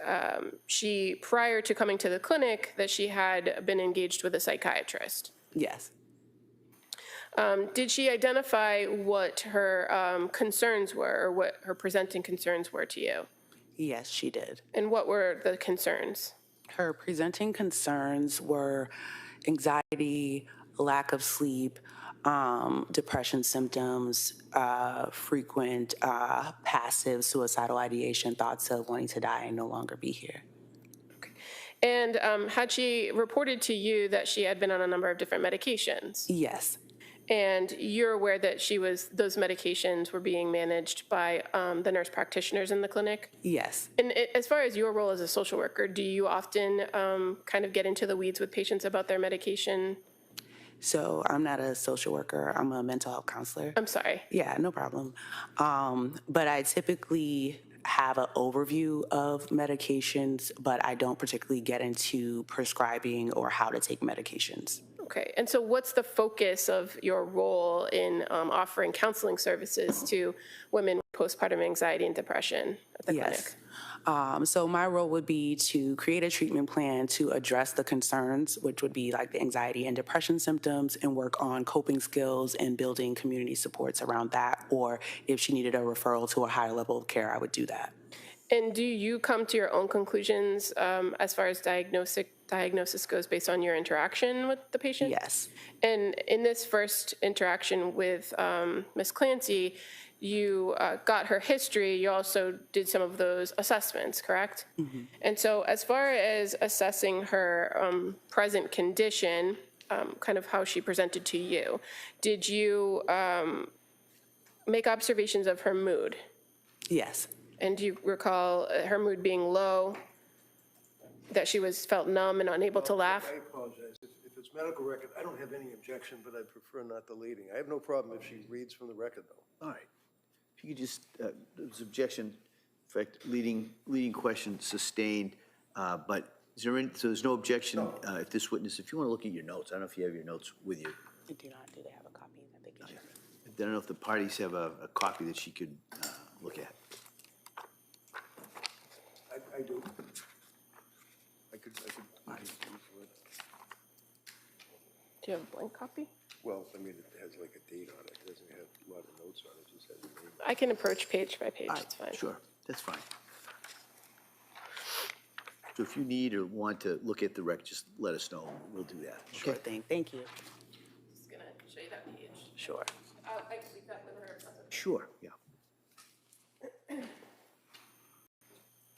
she, prior to coming to the clinic, that she had been engaged with a psychiatrist. Yes. Did she identify what her concerns were, or what her presenting concerns were to you? Yes, she did. And what were the concerns? Her presenting concerns were anxiety, lack of sleep, depression symptoms, frequent passive suicidal ideation, thoughts of wanting to die and no longer be here. And had she reported to you that she had been on a number of different medications? Yes. And you're aware that those medications were being managed by the nurse practitioners in the clinic? Yes. And as far as your role as a social worker, do you often kind of get into the weeds with patients about their medication? So I'm not a social worker. I'm a mental health counselor. I'm sorry. Yeah, no problem. But I typically have an overview of medications, but I don't particularly get into prescribing or how to take medications. Okay. And so what's the focus of your role in offering counseling services to women with postpartum anxiety and depression at the clinic? So my role would be to create a treatment plan to address the concerns, which would be like the anxiety and depression symptoms, and work on coping skills and building community supports around that. Or if she needed a referral to a higher level of care, I would do that. And do you come to your own conclusions as far as diagnosis goes based on your interaction with the patient? Yes. And in this first interaction with Ms. Clancy, you got her history. You also did some of those assessments, correct? Mm-hmm. And so as far as assessing her present condition, kind of how she presented to you, did you make observations of her mood? Yes. And do you recall her mood being low, that she felt numb and unable to laugh? I apologize. If it's medical record, I don't have any objection, but I prefer not the leading. I have no problem if she reads from the record, though. All right. If you could just, there's objection, in fact, leading question sustained, but is there any, so there's no objection if this witness, if you want to look at your notes, I don't know if you have your notes with you. I do not. Do they have a copy? I think it's I don't know if the parties have a copy that she could look at. I do. I could. Do you have a blank copy? Well, I mean, it has like a date on it. It doesn't have a lot of notes on it. It just has a name. I can approach page by page, it's fine. Sure, that's fine. So if you need or want to look at the rec, just let us know. We'll do that. Sure thing. Thank you. Just gonna show you that page. Sure. I can leave that with her. Sure, yeah.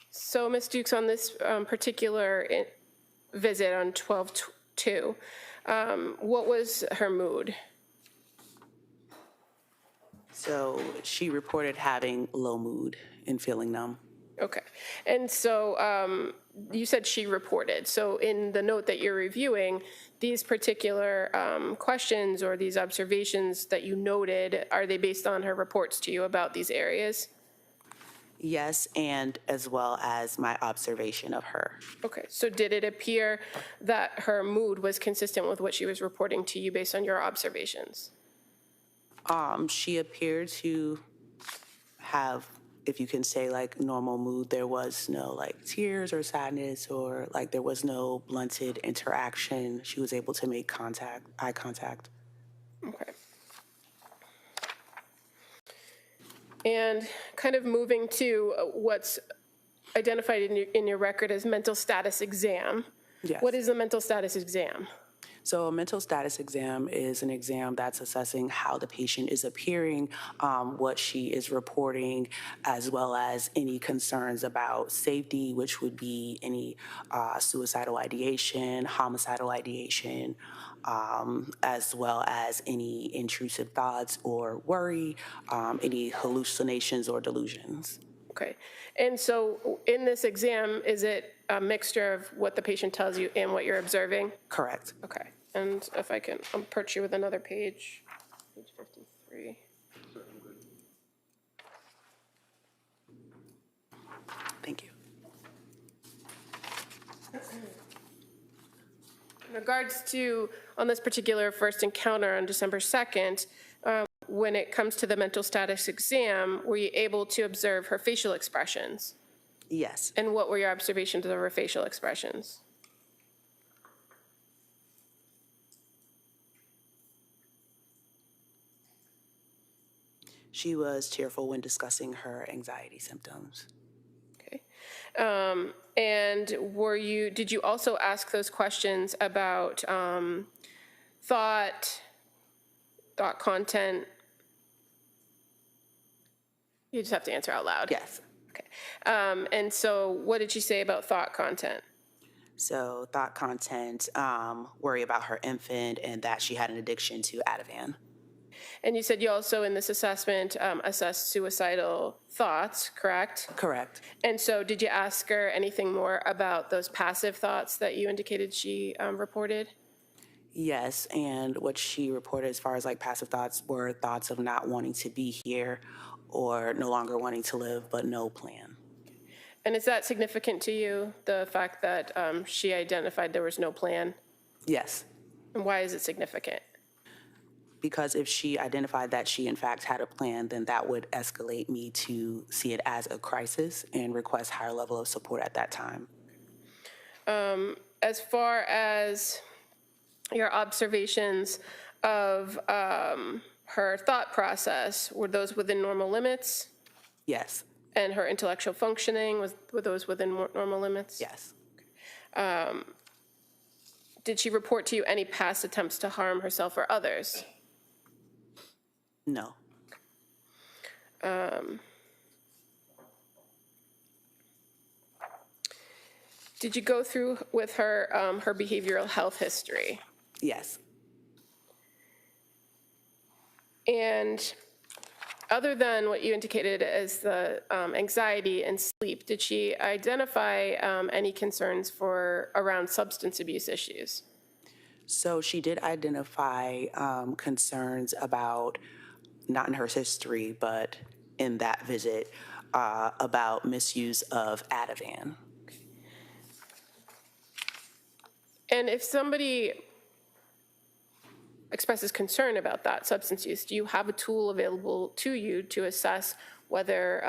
So, Ms. Dukes, on this particular visit on 12/2, what was her mood? So she reported having low mood and feeling numb. Okay. And so you said she reported. So in the note that you're reviewing, these particular questions or these observations that you noted, are they based on her reports to you about these areas? Yes, and as well as my observation of her. Okay. So did it appear that her mood was consistent with what she was reporting to you based on your observations? She appeared to have, if you can say, like normal mood. There was no like tears or sadness, or like there was no blunted interaction. She was able to make eye contact. Okay. And kind of moving to what's identified in your record as mental status exam. Yes. What is a mental status exam? So a mental status exam is an exam that's assessing how the patient is appearing, what she is reporting, as well as any concerns about safety, which would be any suicidal ideation, homicidal ideation, as well as any intrusive thoughts or worry, any hallucinations or delusions. Okay. And so in this exam, is it a mixture of what the patient tells you and what you're observing? Correct. Okay. And if I can approach you with another page, page 53. Thank you. In regards to, on this particular first encounter on December 2nd, when it comes to the mental status exam, were you able to observe her facial expressions? Yes. And what were your observations of her facial expressions? She was tearful when discussing her anxiety symptoms. Okay. And did you also ask those questions about thought, thought content? You just have to answer out loud. Yes. Okay. And so what did she say about thought content? So thought content, worry about her infant and that she had an addiction to Ativan. And you said you also, in this assessment, assessed suicidal thoughts, correct? Correct. And so did you ask her anything more about those passive thoughts that you indicated she reported? Yes, and what she reported as far as like passive thoughts were thoughts of not wanting to be here or no longer wanting to live, but no plan. And is that significant to you, the fact that she identified there was no plan? Yes, And why is it significant? because if she identified that she in fact had a plan, then that would escalate me to see it as a crisis and request higher level of support at that time. As far as your observations of her thought process, were those within normal limits? Yes, And her intellectual functioning, were those within normal limits? yes, Did she report to you any past attempts to harm herself or others? no, Did you go through with her her behavioral health history? yes. And other than what you indicated as the anxiety and sleep, did she identify any concerns around substance abuse issues? So she did identify concerns about, not in her history, but in that visit, about misuse of Ativan. And if somebody expresses concern about that substance use, do you have a tool available to you to assess whether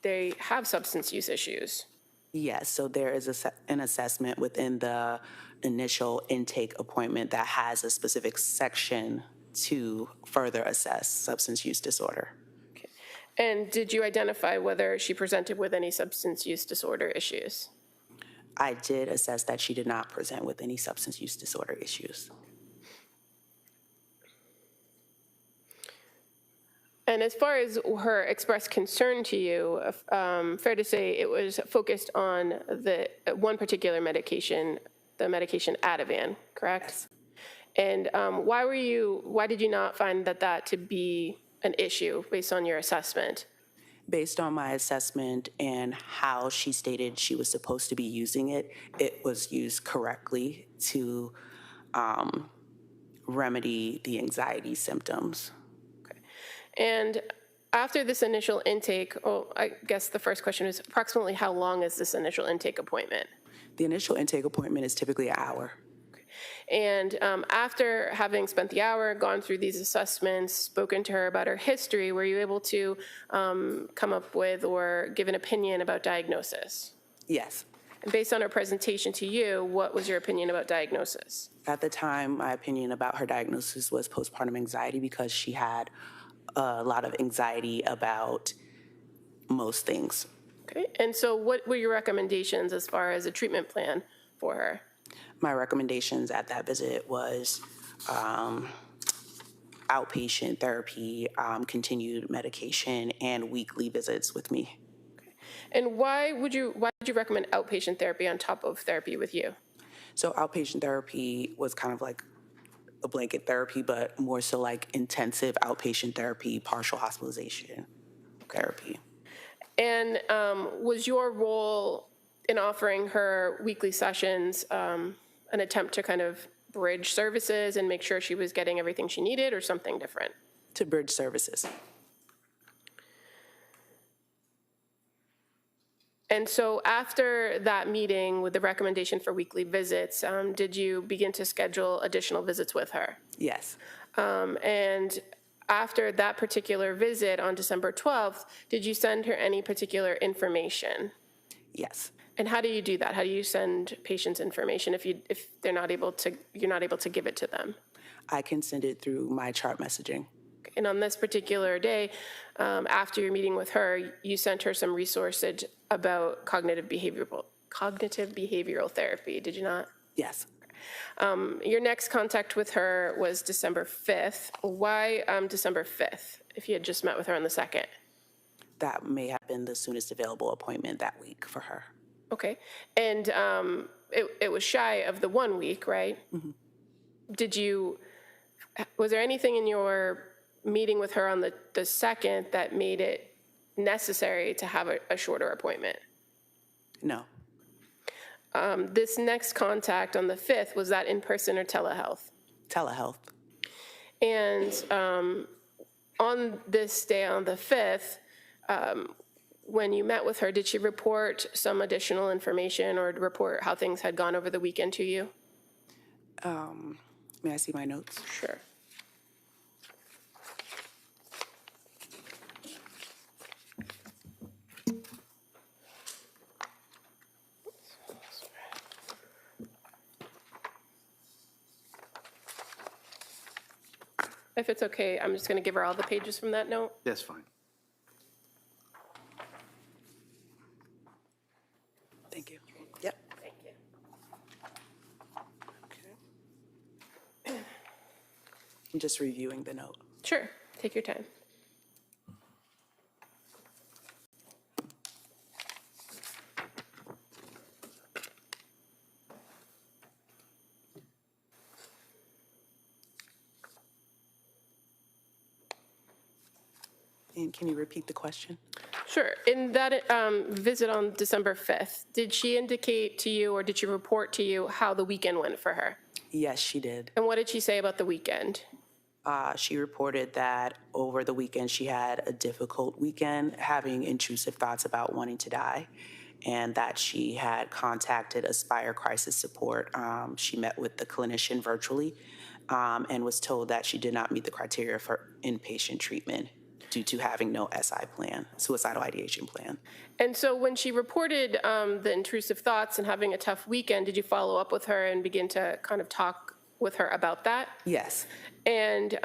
they have substance use issues? Yes, so there is an assessment within the initial intake appointment that has a specific section to further assess substance use disorder. Okay. And did you identify whether she presented with any substance use disorder issues? I did assess that she did not present with any substance use disorder issues. And as far as her expressed concern to you, fair to say it was focused on the one particular medication, the medication Ativan, correct? And why did you not find that to be an issue based on your assessment? Based on my assessment and how she stated she was supposed to be using it, it was used correctly to remedy the anxiety symptoms. And after this initial intake, I guess the first question is approximately how long is this initial intake appointment? The initial intake appointment is typically an hour. And after having spent the hour, gone through these assessments, spoken to her about her history, were you able to come up with or give an opinion about diagnosis? Yes. And based on her presentation to you, what was your opinion about diagnosis? At the time, my opinion about her diagnosis was postpartum anxiety because she had a lot of anxiety about most things. Okay. And so what were your recommendations as far as a treatment plan for her? My recommendations at that visit was outpatient therapy, continued medication, and weekly visits with me. And why did you recommend outpatient therapy on top of therapy with you? So outpatient therapy was kind of like a blanket therapy, but more so like intensive outpatient therapy, partial hospitalization therapy. And was your role in offering her weekly sessions an attempt to kind of bridge services and make sure she was getting everything she needed, or something different? To bridge services. And so after that meeting with the recommendation for weekly visits, did you begin to schedule additional visits with her? Yes. And after that particular visit on December 12th, did you send her any particular information? Yes. And how do you do that? How do you send patients information if you're not able to give it to them? I can send it through my chart messaging. And on this particular day, after your meeting with her, you sent her some resources about cognitive behavioral therapy, did you not? Yes. Your next contact with her was December 5th. Why December 5th, if you had just met with her on the 2nd? That may have been the soonest available appointment that week for her. Okay. And it was shy of the 1 week, right? Was there anything in your meeting with her on the 2nd that made it necessary to have a shorter appointment? No, This next contact on the 5th, was that in person or telehealth? telehealth. And on this day, on the 5th, when you met with her, did she report some additional information or report how things had gone over the weekend to you? May I see my notes? Sure. If it's okay, I'm just going to give her all the pages from that note. That's fine. Thank you. Yep. Thank you. Okay. I'm just reviewing the note. Sure, take your time. And can you repeat the question? Sure. In that visit on December 5th, did she indicate to you or did she report to you how the weekend went for her? Yes, she did. And what did she say about the weekend? She reported that over the weekend she had a difficult weekend, having intrusive thoughts about wanting to die, and that she had contacted Aspire Crisis Support. She met with the clinician virtually and was told that she did not meet the criteria for inpatient treatment due to having no SI plan, suicidal ideation plan. And so when she reported the intrusive thoughts and having a tough weekend, did you follow up with her and begin to kind of talk with her about that? Yes. And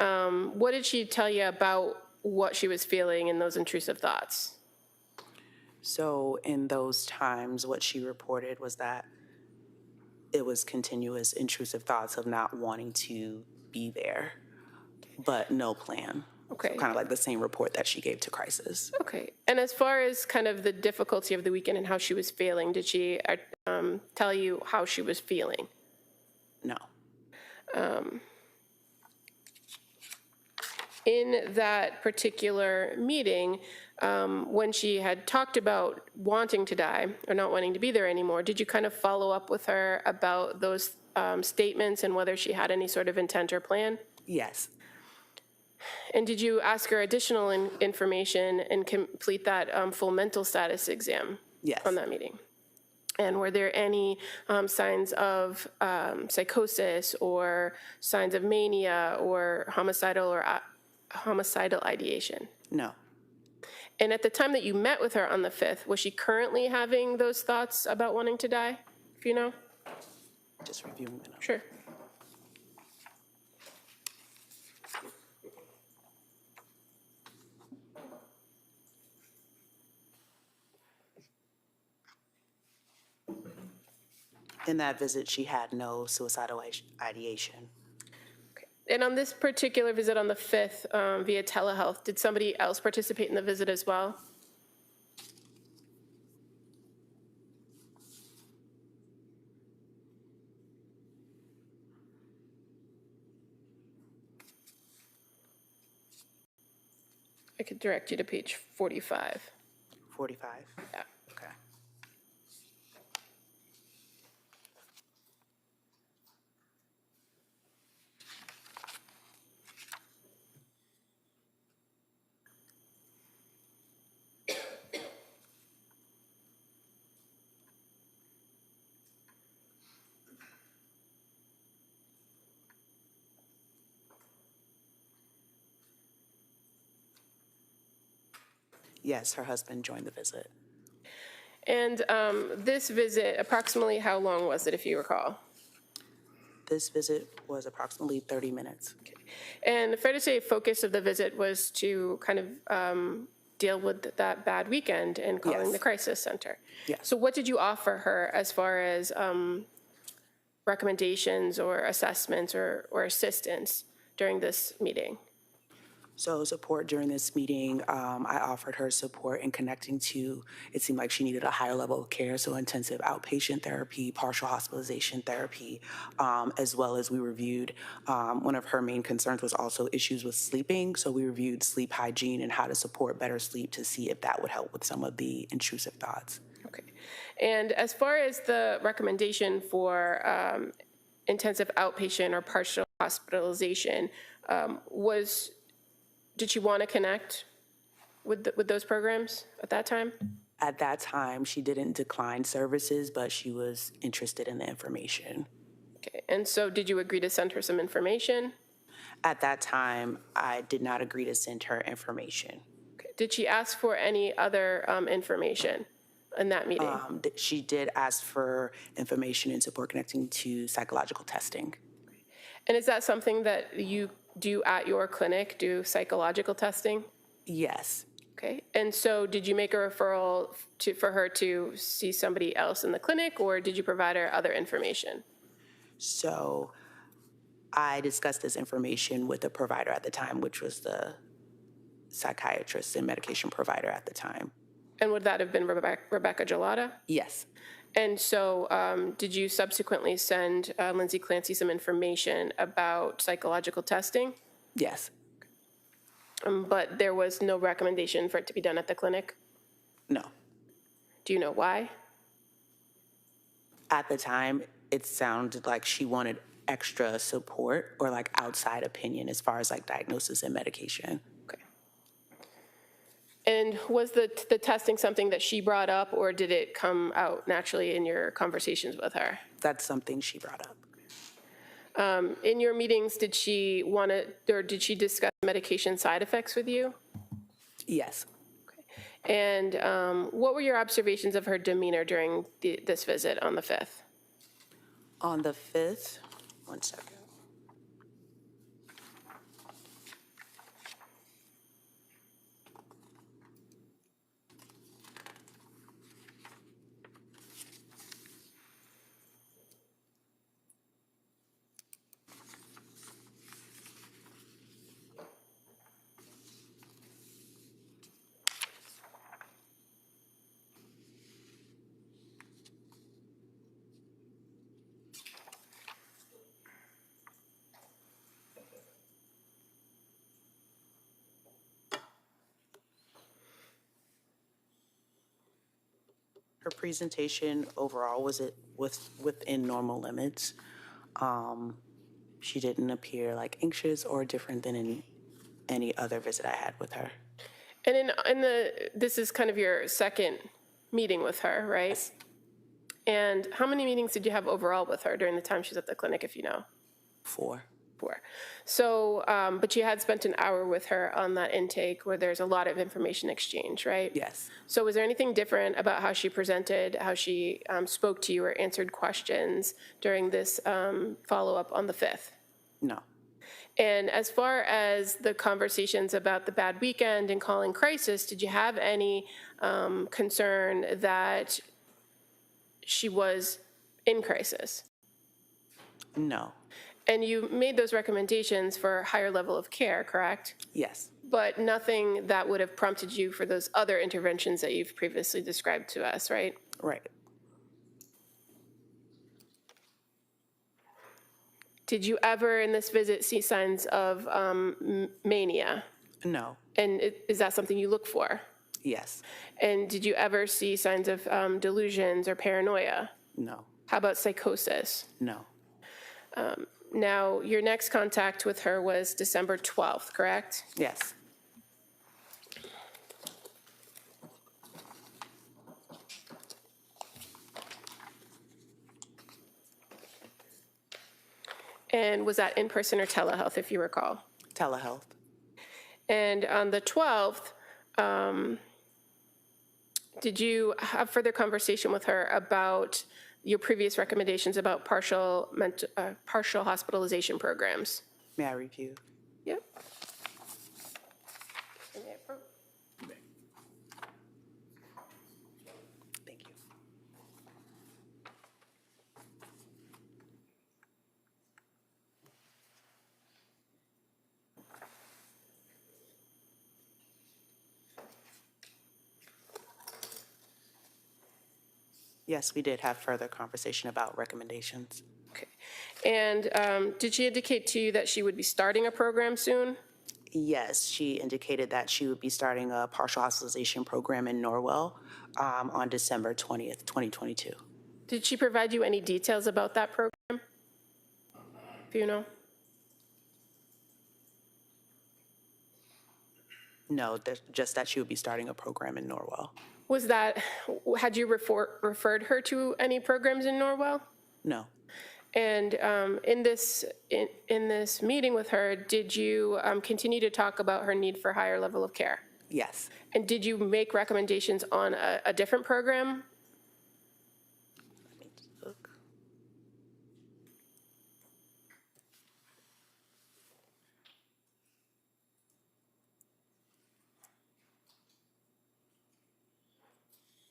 what did she tell you about what she was feeling in those intrusive thoughts? So in those times, what she reported was that it was continuous intrusive thoughts of not wanting to be there, but no plan. Okay. So kind of like the same report that she gave to Crisis. Okay. And as far as kind of the difficulty of the weekend and how she was feeling, did she tell you how she was feeling? No. In that particular meeting, when she had talked about wanting to die or not wanting to be there anymore, did you kind of follow up with her about those statements and whether she had any sort of intent or plan? Yes. And did you ask her additional information and complete that full mental status exam? Yes. On that meeting? And were there any signs of psychosis or signs of mania or homicidal ideation? No. And at the time that you met with her on the 5th, was she currently having those thoughts about wanting to die? If you know? Just reviewing the note. Sure. In that visit, she had no suicidal ideation. Okay. And on this particular visit on the 5th via telehealth, did somebody else participate in the visit as well? I could direct you to page 45. 45? Yeah. Okay. Yes, her husband joined the visit. And this visit, approximately how long was it, if you recall? This visit was approximately 30 minutes. Okay. And fair to say, focus of the visit was to kind of deal with that bad weekend and calling Yes. the crisis center. Yes. So what did you offer her as far as recommendations or assessments or assistance during this meeting? So support during this meeting, I offered her support in connecting to, it seemed like she needed a higher level of care, so intensive outpatient therapy, partial hospitalization therapy, as well as we reviewed, one of her main concerns was also issues with sleeping, so we reviewed sleep hygiene and how to support better sleep to see if that would help with some of the intrusive thoughts. Okay. And as far as the recommendation for intensive outpatient or partial hospitalization, did she want to connect with those programs at that time? At that time, she didn't decline services, but she was interested in the information. Okay. And so did you agree to send her some information? At that time, I did not agree to send her information. Okay. Did she ask for any other information in that meeting? She did ask for information and support connecting to psychological testing. And is that something that you do at your clinic, do psychological testing? Yes. Okay. And so did you make a referral for her to see somebody else in the clinic, or did you provide her other information? So I discussed this information with the provider at the time, which was the psychiatrist and medication provider at the time. And would that have been Rebecca Gelada? Yes. And so did you subsequently send Lindsay Clancy some information about psychological testing? Yes. But there was no recommendation for it to be done at the clinic? No. Do you know why? At the time, it sounded like she wanted extra support or like outside opinion as far as like diagnosis and medication. Okay. And was the testing something that she brought up, or did it come out naturally in your conversations with her? That's something she brought up. In your meetings, did she did she discuss medication side effects with you? Yes. Okay. And what were your observations of her demeanor during this visit on the 5th? On the 5th, one second. Her presentation overall was within normal limits. She didn't appear like anxious or different than in any other visit I had with her. And this is kind of your second meeting with her, right? Yes. And how many meetings did you have overall with her during the time she was at the clinic, if you know? 4. So, but you had spent an hour with her on that intake where there's a lot of information exchange, right? Yes. So was there anything different about how she presented, how she spoke to you or answered questions during this follow-up on the 5th? No. And as far as the conversations about the bad weekend and calling crisis, did you have any concern that she was in crisis? No. And you made those recommendations for a higher level of care, correct? Yes. But nothing that would have prompted you for those other interventions that you've previously described to us, right? Right. Did you ever in this visit see signs of mania? No. And is that something you look for? Yes. And did you ever see signs of delusions or paranoia? No. How about psychosis? No. Now, your next contact with her was December 12th, correct? Yes. And was that in person or telehealth, if you recall? Telehealth. And on the 12th, did you have further conversation with her about your previous recommendations about partial hospitalization programs? May I review? Yep. Thank you. Yes, we did have further conversation about recommendations. Okay. And did she indicate to you that she would be starting a program soon? Yes, she indicated that she would be starting a partial hospitalization program in Norwell on December 20th, 2022. Did she provide you any details about that program? Do you know? No, just that she would be starting a program in Norwell. Was that, had you referred her to any programs in Norwell? No. And in this meeting with her, did you continue to talk about her need for higher level of care? Yes. And did you make recommendations on a different program? Let me just look.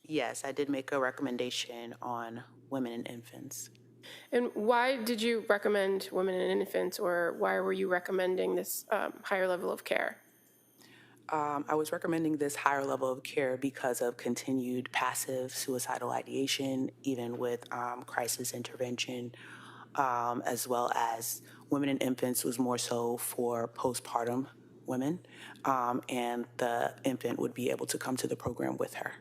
Yes, I did make a recommendation on women and infants. And why did you recommend women and infants, or why were you recommending this higher level of care? I was recommending this higher level of care because of continued passive suicidal ideation, even with crisis intervention, as well as women and infants was more so for postpartum women, and the infant would be able to come to the program with her.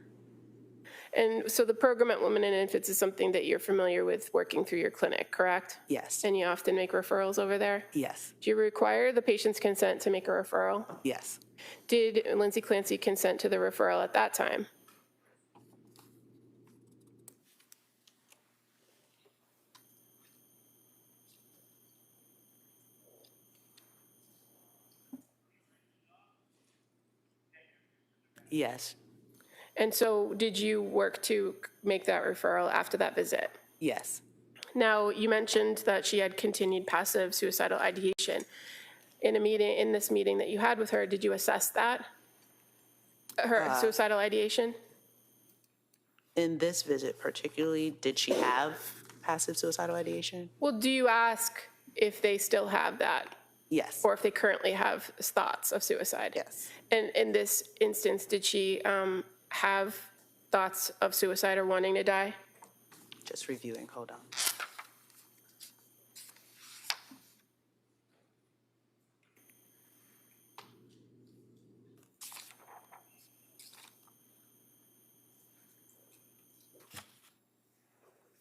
And so the program at Women and Infants is something that you're familiar with working through your clinic, correct? Yes. And you often make referrals over there? Yes. Do you require the patient's consent to make a referral? Yes. Did Lindsay Clancy consent to the referral at that time? Yes. And so did you work to make that referral after that visit? Yes. Now, you mentioned that she had continued passive suicidal ideation. In this meeting that you had with her, did you assess that? Her suicidal ideation? In this visit particularly, did she have passive suicidal ideation? Well, do you ask if they still have that, Yes. or if they currently have thoughts of suicide? Yes. And in this instance, did she have thoughts of suicide or wanting to die? Just reviewing, hold on.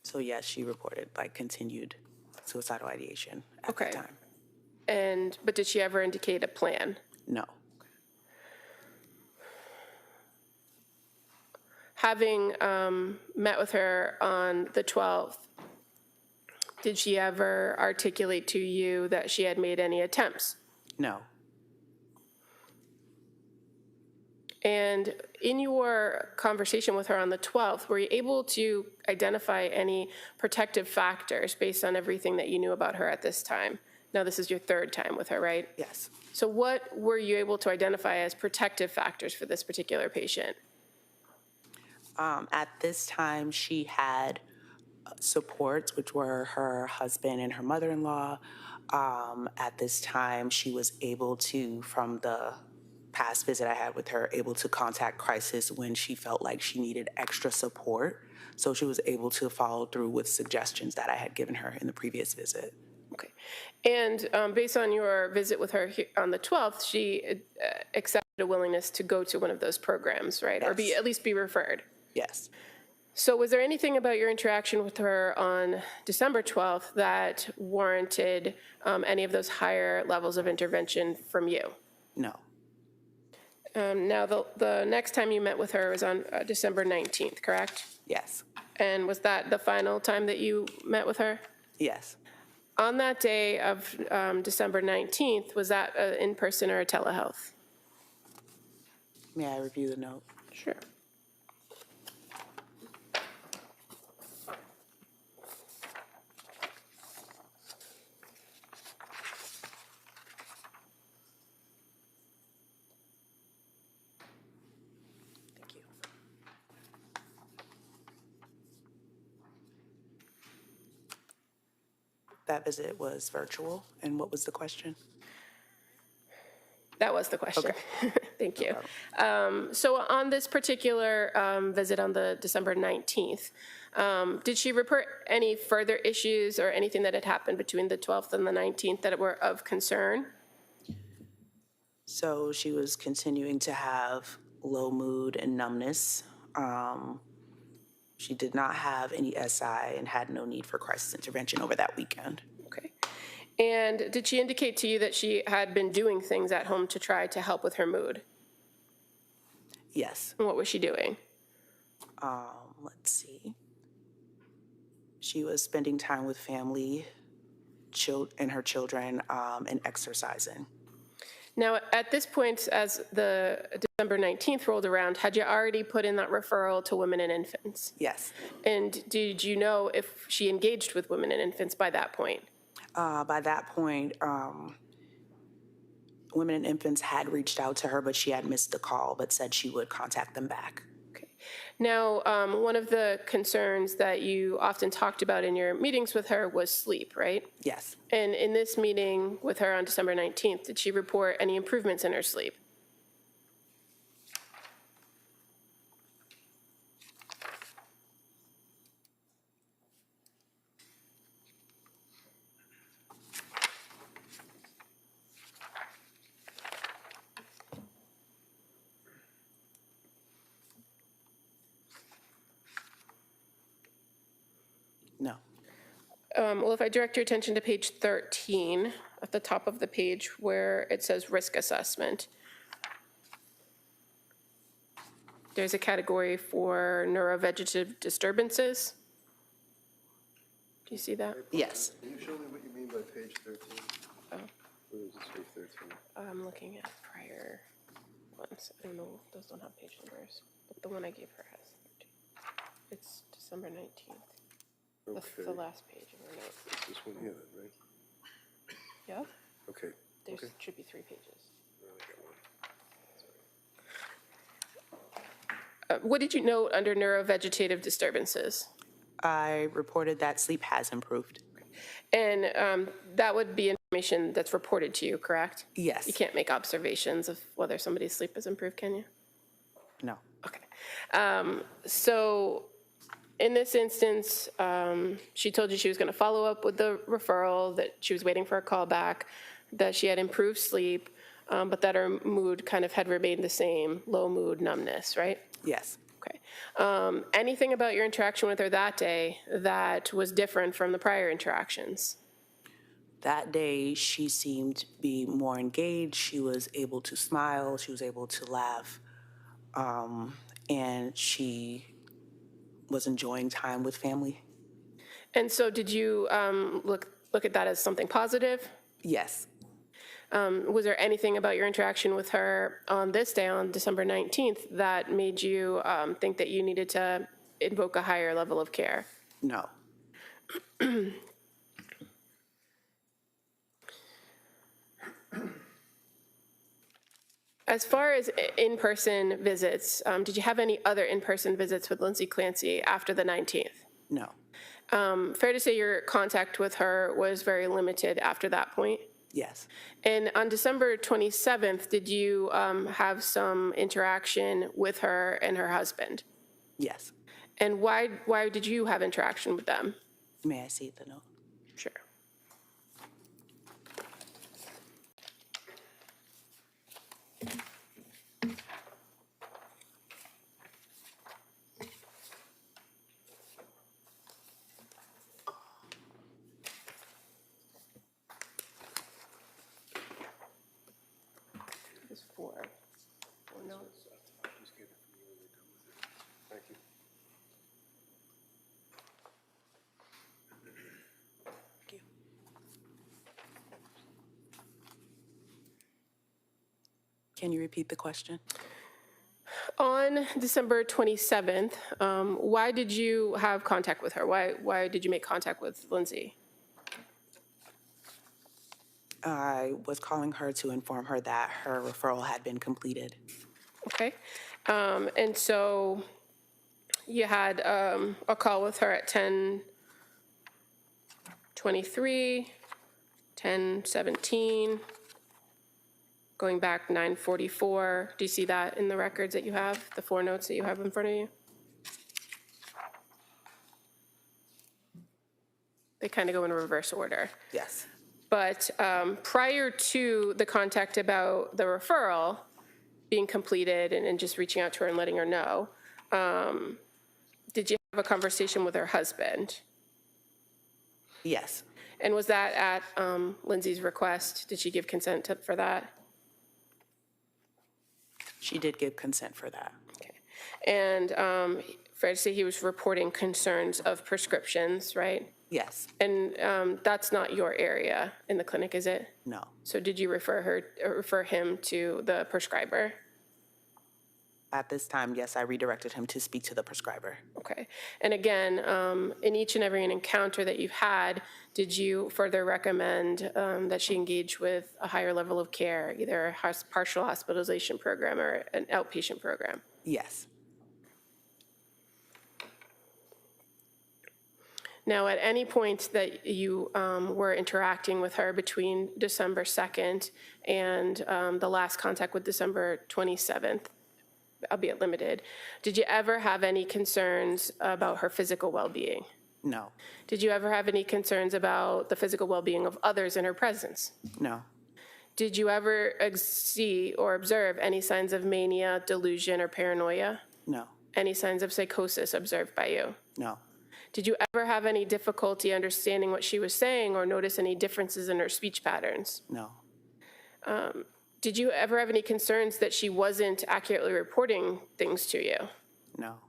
So yes, she reported like continued suicidal ideation at Okay. the time. But did she ever indicate a plan? No. Having met with her on the 12th, did she ever articulate to you that she had made any attempts? No. And in your conversation with her on the 12th, were you able to identify any protective factors based on everything that you knew about her at this time? Now, this is your third time with her, right? Yes. So what were you able to identify as protective factors for this particular patient? At this time, she had supports, which were her husband and her mother-in-law. At this time, she was able to, from the past visit I had with her, able to contact crisis when she felt like she needed extra support. So she was able to follow through with suggestions that I had given her in the previous visit. Okay. And based on your visit with her on the 12th, she accepted a willingness to go to one of those programs, right? Or Yes. at least be referred. Yes. So was there anything about your interaction with her on December 12th that warranted any of those higher levels of intervention from you? No. Now, the next time you met with her was on December 19th, correct? Yes. And was that the final time that you met with her? Yes. On that day of December 19th, was that in person or a telehealth? May I review the note? Sure. Thank you. That visit was virtual, and what was the question? That was the question. Thank you. So on this particular visit on the December 19th, did she report any further issues or anything that had happened between the 12th and the 19th that were of concern? So she was continuing to have low mood and numbness. She did not have any SI and had no need for crisis intervention over that weekend. Okay. And did she indicate to you that she had been doing things at home to try to help with her mood? Yes. And what was she doing? Let's see. She was spending time with family, and her children, and exercising. Now, at this point, as the December 19th rolled around, had you already put in that referral to women and infants? Yes. And did you know if she engaged with women and infants by that point? By that point, women and infants had reached out to her, but she had missed the call, but said she would contact them back. Okay. Now, one of the concerns that you often talked about in your meetings with her was sleep, right? Yes. And in this meeting with her on December 19th, did she report any improvements in her sleep? No. Well, if I direct your attention to page 13, at the top of the page where it says risk assessment, there's a category for neurovegetative disturbances. Do you see that? Yes. Can you show me what you mean by page 13? Oh. Where does it say 13? I'm looking at prior ones. I don't know, those don't have page numbers, but the one I gave her has 13. It's December 19th. That's the Okay. last page of her note. It's this one here then, right? Yep, Okay. there Okay. should be 3 pages. I got one. What did you note under neurovegetative disturbances? I reported that sleep has improved. And that would be information that's reported to you, correct? Yes. You can't make observations of whether somebody's sleep has improved, can you? No. Okay. So in this instance, she told you she was going to follow up with the referral, that she was waiting for a call back, that she had improved sleep, but that her mood kind of had remained the same, low mood, numbness, right? Yes. Okay. Anything about your interaction with her that day that was different from the prior interactions? That day, she seemed to be more engaged. She was able to smile. She was able to laugh. And she was enjoying time with family. And so did you look at that as something positive? Yes. Was there anything about your interaction with her on this day, on December 19th, that made you think that you needed to invoke a higher level of care? No. As far as in-person visits, did you have any other in-person visits with Lindsay Clancy after the 19th? No. Fair to say your contact with her was very limited after that point? Yes. And on December 27th, did you have some interaction with her and her husband? Yes. And why did you have interaction with them? May I see the note? Sure. There's four notes. Thank you. Can you repeat the question? On December 27th, why did you have contact with her? Why did you make contact with Lindsay? I was calling her to inform her that her referral had been completed. Okay. And so you had a call with her at 10:23, 10:17, going back 9/44. Do you see that in the records that you have, the 4 notes that you have in front of you? They kind of go in reverse order. Yes. But prior to the contact about the referral being completed and just reaching out to her and letting her know, did you have a conversation with her husband? Yes. And was that at Lindsay's request? Did she give consent for that? She did give consent for that. Okay. And fair to say he was reporting concerns of prescriptions, right? Yes. And that's not your area in the clinic, is it? No. So did you refer him to the prescriber? At this time, yes, I redirected him to speak to the prescriber. Okay. And again, in each and every encounter that you've had, did you further recommend that she engage with a higher level of care, either a partial hospitalization program or an outpatient program? Yes. Now, at any point that you were interacting with her between December 2nd and the last contact with December 27th, albeit limited, did you ever have any concerns about her physical well-being? No. Did you ever have any concerns about the physical well-being of others in her presence? No. Did you ever see or observe any signs of mania, delusion, or paranoia? No. Any signs of psychosis observed by you? No. Did you ever have any difficulty understanding what she was saying or notice any differences in her speech patterns? No. Did you ever have any concerns that she wasn't accurately reporting things to you? No.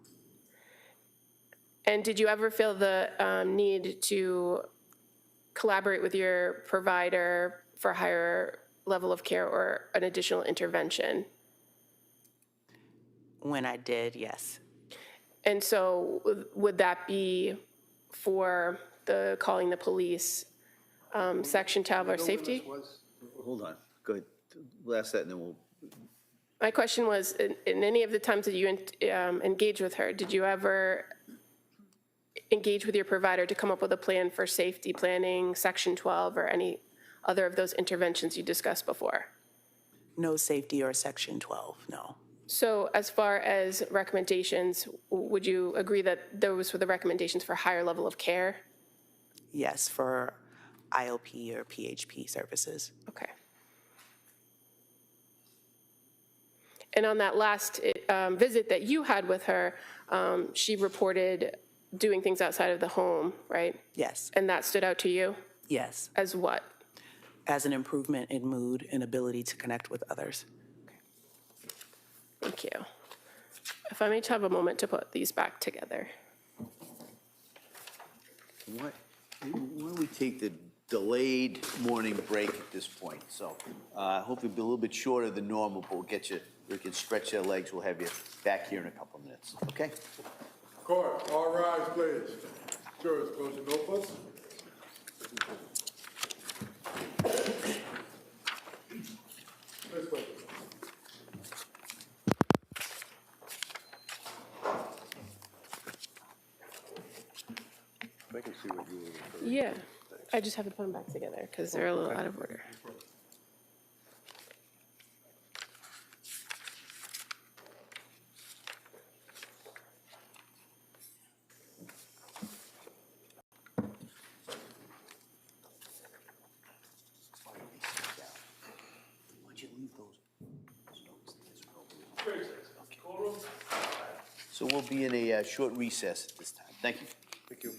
And did you ever feel the need to collaborate with your provider for a higher level of care or an additional intervention? When I did, yes. And so would that be for the calling the police, Section 12 or safety? Hold on, go ahead. We'll ask that and then we'll. My question was, in any of the times that you engaged with her, did you ever engage with your provider to come up with a plan for safety planning, Section 12, or any other of those interventions you discussed before? No safety or Section 12, no. So as far as recommendations, would you agree that those were the recommendations for higher level of care? Yes, for IOP or PHP services. Okay. And on that last visit that you had with her, she reported doing things outside of the home, right? Yes. And that stood out to you Yes. as what? As an improvement in mood and ability to connect with others. Thank you. If I may have a moment to put these back together. Why don't we take the delayed morning break at this point? So hopefully it'll be a little bit shorter than normal, but we'll get you, we can stretch your legs. We'll have you back here in a couple of minutes, okay? Court, all rise, please. Jurors, close your notebooks. This way. I can see what you were referring to. Yeah, I just have to put them back together because they're a little out of order. Why don't you leave those notes Courtroom. So we'll be in a short recess at this time. Thank you. Thank you.